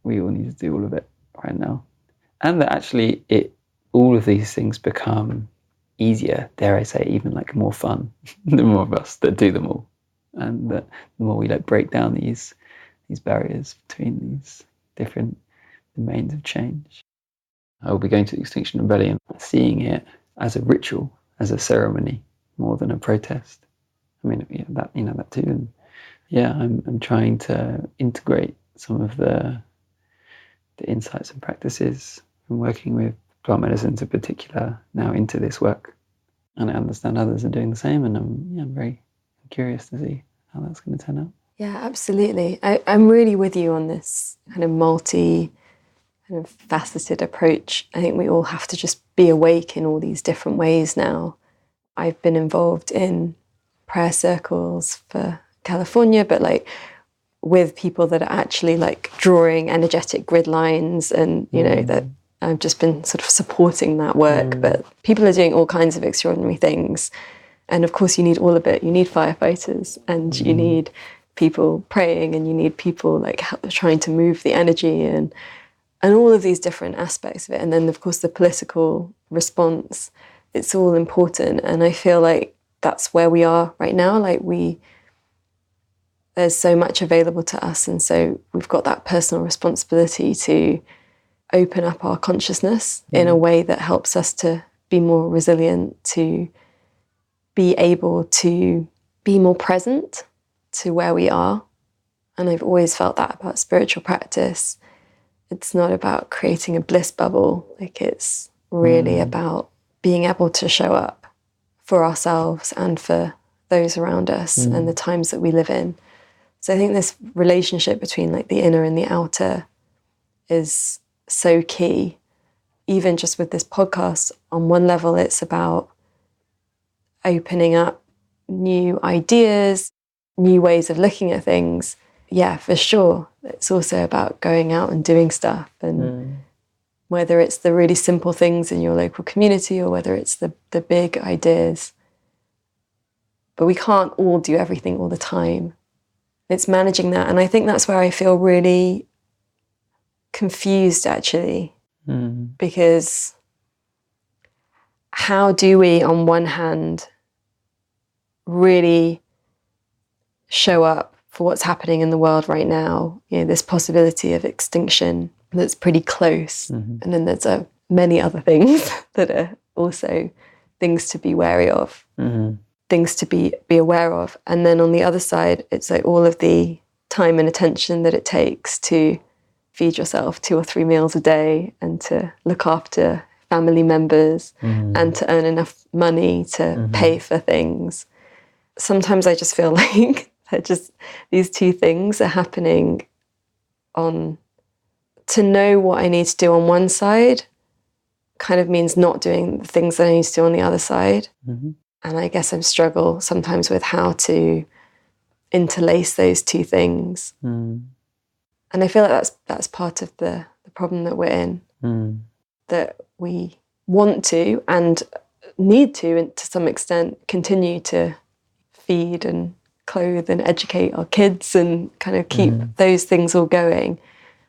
we all need to do all of it right now. And that actually all of these things become easier, dare I say, even like more fun, the more of us that do them all. And the more we break down these barriers between these different domains of change. I will be going to the Extinction Rebellion, seeing it as a ritual, as a ceremony, more than a protest. I mean, that too. And I'm trying to integrate some of the insights and practices from working with plant medicines in particular now into this work. And I understand others are doing the same, and I'm very curious to see how that's going to turn out. Yeah, absolutely. I'm really with you on this kind of faceted approach. I think we all have to just be awake in all these different ways now. I've been involved in prayer circles for California, but with people that are actually drawing energetic grid lines, and that I've just been sort of supporting that work. But people are doing all kinds of extraordinary things, and of course you need all of it. You need firefighters, and you need people praying, and you need people trying to move the energy, and all of these different aspects of it. And then of course the political response, it's all important. And I feel like that's where we are right now. There's so much available to us, and so we've got that personal responsibility to open up our consciousness in a way that helps us to be more resilient, to be able to be more present to where we are. And I've always felt that about spiritual practice. It's not about creating a bliss bubble. It's really about being able to show up for ourselves and for those around us and the times that we live in So I think this relationship between like the inner and the outer is so key. Even just with this podcast, on one level, it's about opening up new ideas, new ways of looking at things. Yeah, for sure. It's also about going out and doing stuff, and whether it's the really simple things in your local community or whether it's the big ideas. But we can't all do everything all the time. It's managing that. And I think that's where I feel really confused, actually, because how do we, on one hand, really show up for what's happening in the world right now? You know, this possibility of extinction that's pretty close. And then there's many other things that are also things to be wary of, things to be aware of. And then on the other side, it's like all of the time and attention that it takes to feed yourself 2 or 3 meals a day and to look after family members and to earn enough money to pay for things. Sometimes I just feel like these two things are happening on. To know what I need to do on one side kind of means not doing the things that I need to do on the other side. And I guess I struggle sometimes with how to interlace those two things. And I feel like that's part of the problem that we're in, that we want to and need to some extent, continue to feed and clothe and educate our kids and kind of keep those things all going,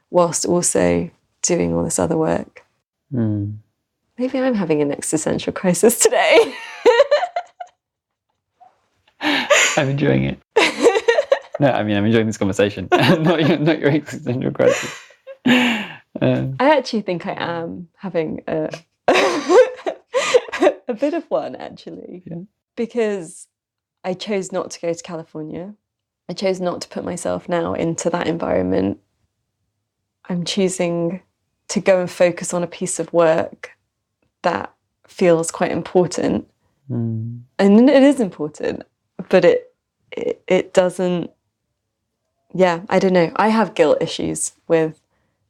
whilst also doing all this other work. Maybe I'm having an existential crisis today. I'm enjoying it. No, I mean, I'm enjoying this conversation, not your existential crisis. I actually think I am having a bit of one, actually, because I chose not to go to California. I chose not to put myself now into that environment. I'm choosing to go and focus on a piece of work that feels quite important. And it is important, but it doesn't, I don't know. I have guilt issues with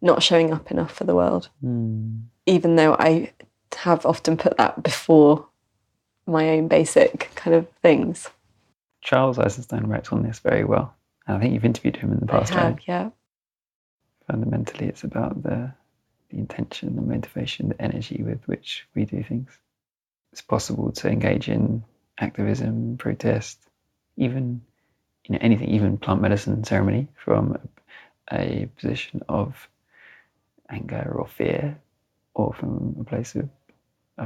not showing up enough for the world, even though I have often put that before my own basic kind of things. Charles Eisenstein writes on this very well. And I think you've interviewed him in the past, I have, right? yeah. Fundamentally, it's about the intention, the motivation, the energy with which we do things. It's possible to engage in activism, protest, even anything, even plant medicine ceremony, from a position of anger or fear, or from a place of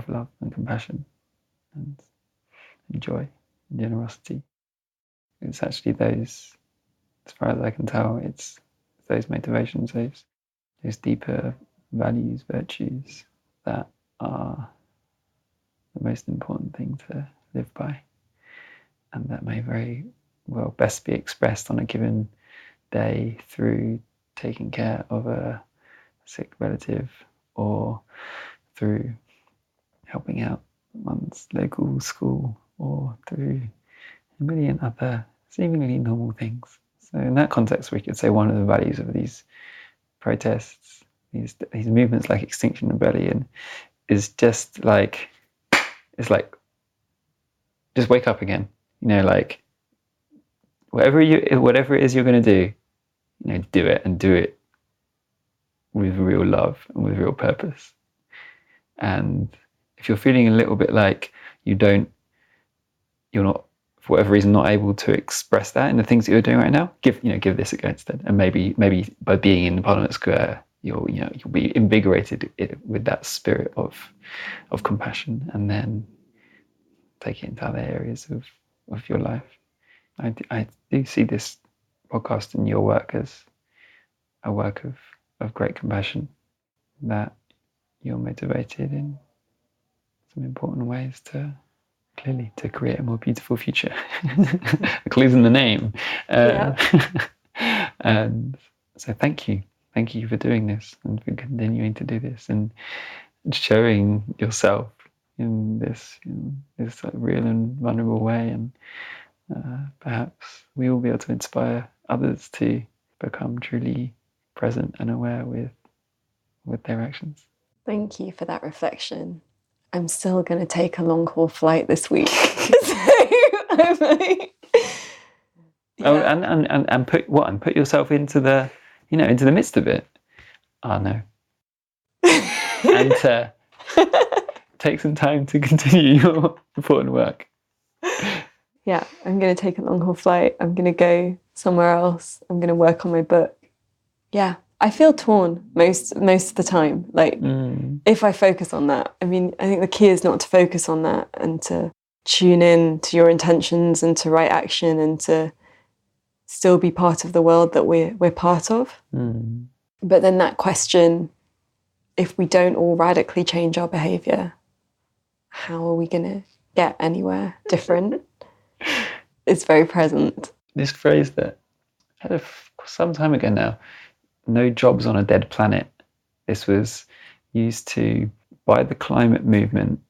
love and compassion and joy and generosity. It's actually those, as far as I can tell, it's those motivations, those deeper values, virtues that are the most important thing to live by, and that may very well best be expressed on a given day through taking care of a sick relative, or through helping out one's local school, or through a million other seemingly normal things. So in that context, we could say one of the values of these protests, these movements like Extinction Rebellion, is just like, it's like, just wake up again. Like whatever it is you're going to do, do it, and do it with real love and with real purpose. And if you're feeling a little bit like you're not, for whatever reason, not able to express that in the things that you're doing right now, give this a go instead. And maybe by being in Parliament Square, you'll be invigorated with that spirit of compassion, and then take it into other areas of your life. I do see this podcast and your work as a work of great compassion, that you're motivated in some important ways to create a more beautiful future. The clue's in the name. And so thank you for doing this, and for continuing to do this, and showing yourself in this real and vulnerable way. And perhaps we will be able to inspire others to become truly present and aware with their actions. Thank you for that reflection. I'm still going to take a long haul flight this week. I'm like, Oh, and put yourself into the midst of it. Oh no. And take some time to continue your important work. Yeah, I'm going to take a long haul flight. I'm going to go somewhere else. I'm going to work on my book. Yeah, I feel torn most of the time. Like, if I focus on that, I mean, I think the key is not to focus on that and to tune in to your intentions and to right action and to still be part of the world that we're part of. But then that question, if we don't all radically change our behaviour, how are we going to get anywhere different? It's very present. This phrase that I had some time ago now, no jobs on a dead planet. This was used by the climate movement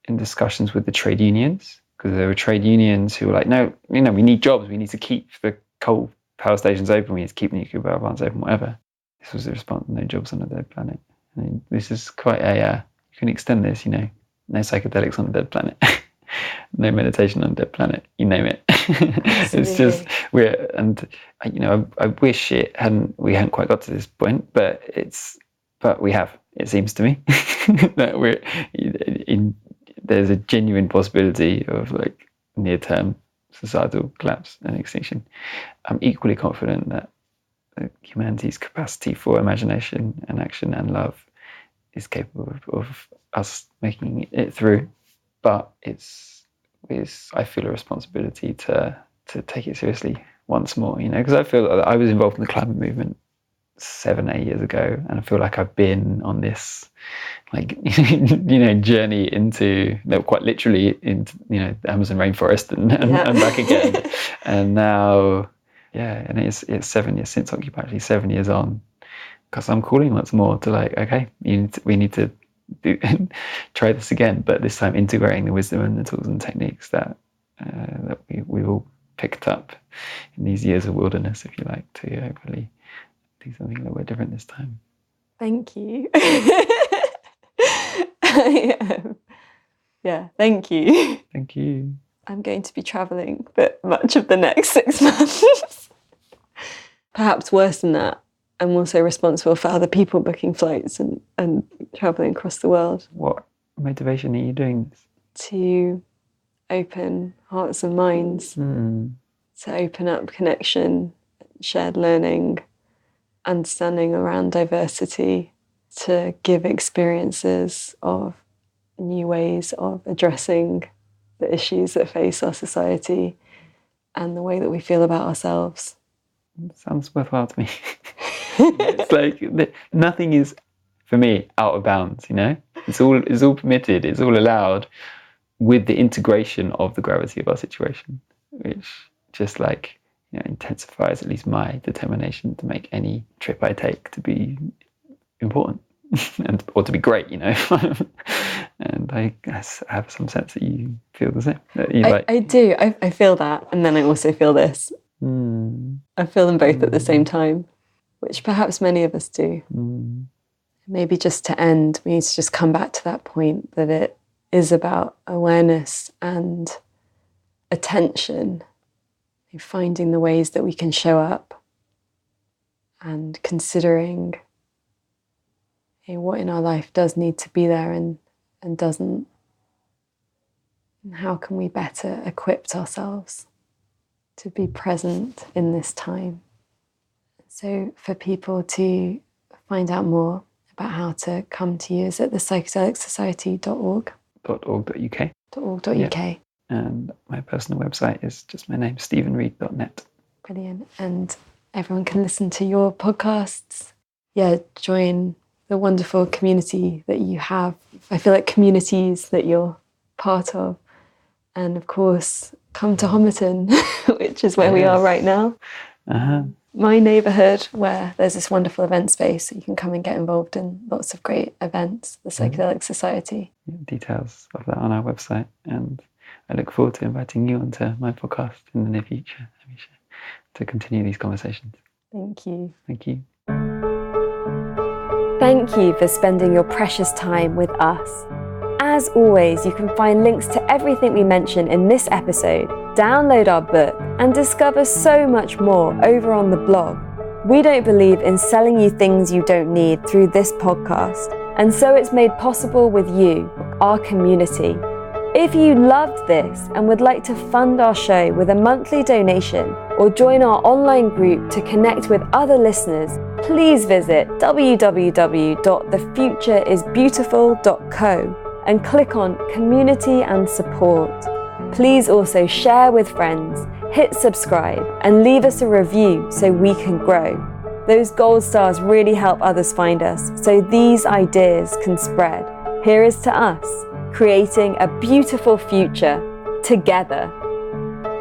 in discussions with the trade unions, because there were trade unions who were like, no, we need jobs. We need to keep the coal power stations open. We need to keep nuclear power plants open, whatever. This was the response, no jobs on a dead planet. I mean, this is quite you can extend this, no psychedelics on a dead planet. No meditation on a dead planet, you name it. It's just I wish we hadn't quite got to this point, but we have. It seems to me that there's a genuine possibility of like near-term societal collapse and extinction. I'm equally confident that humanity's capacity for imagination and action and love is capable of us making it through. But I feel a responsibility to take it seriously once more, because I feel that I was involved in the climate movement 7-8 years ago, and I feel like I've been on this journey into, quite literally into the Amazon rainforest and back again. And now and it's 7 years since Occupy, actually 7 years on, because I'm calling once more to okay, we need to try this again, but this time integrating the wisdom and the tools and techniques that we all picked up in these years of wilderness, if you like, to hopefully do something a little bit different this time. Thank you. Yeah, thank you. Thank you. I'm going to be travelling for much of the next 6 months. Perhaps worse than that, I'm also responsible for other people booking flights and travelling across the world. What motivation are you doing this? To open hearts and minds, to open up connection, shared learning, understanding around diversity, to give experiences of new ways of addressing the issues that face our society and the way that we feel about ourselves. Sounds worthwhile to me. It's like nothing is, for me, out of bounds. It's all permitted. It's all allowed, with the integration of the gravity of our situation, which just intensifies at least my determination to make any trip I take to be important or to be great. And I have some sense that you feel the same. I do. I feel that, and then I also feel this. I feel them both at the same time, which perhaps many of us do. Maybe just to end, we need to just come back to that point that it is about awareness and attention, finding the ways that we can show up and considering what in our life does need to be there and doesn't, and how can we better equip ourselves to be present in this time. So for people to find out more about how to come to you, is at the psychedelicsociety.org? .org.uk. .org.uk. Yeah. And my personal website is just my name, stephenreid.net. Brilliant. And everyone can listen to your podcasts. Yeah, join the wonderful community that you have. I feel like communities that you're part of. And of course, come to Homerton, which is where we are right now. My neighbourhood, where there's this wonderful event space that you can come and get involved in lots of great events, the Psychedelic Society. Details of that on our website. And I look forward to inviting you onto my podcast in the near future, Amisha, to continue these conversations. Thank you. Thank you. Thank you for spending your precious time with us. As always, you can find links to everything we mentioned in this episode, download our book, and discover so much more over on the blog. We don't believe in selling you things you don't need through this podcast, and so it's made possible with you, our community. If you loved this and would like to fund our show with a monthly donation or join our online group to connect with other listeners, please visit www.thefutureisbeautiful.co and click on Community and Support. Please also share with friends, hit subscribe, and leave us a review so we can grow. Those gold stars really help others find us, so these ideas can spread. Here is to us, creating a beautiful future together.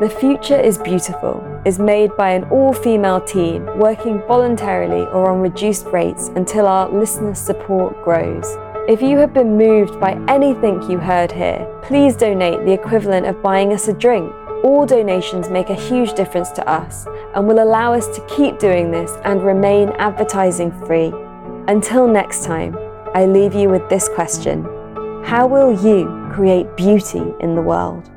The Future is Beautiful is made by an all-female team working voluntarily or on reduced rates until our listener support grows. If you have been moved by anything you heard here, please donate the equivalent of buying us a drink. All donations make a huge difference to us and will allow us to keep doing this and remain advertising free. Until next time, I leave you with this question. How will you create beauty in the world?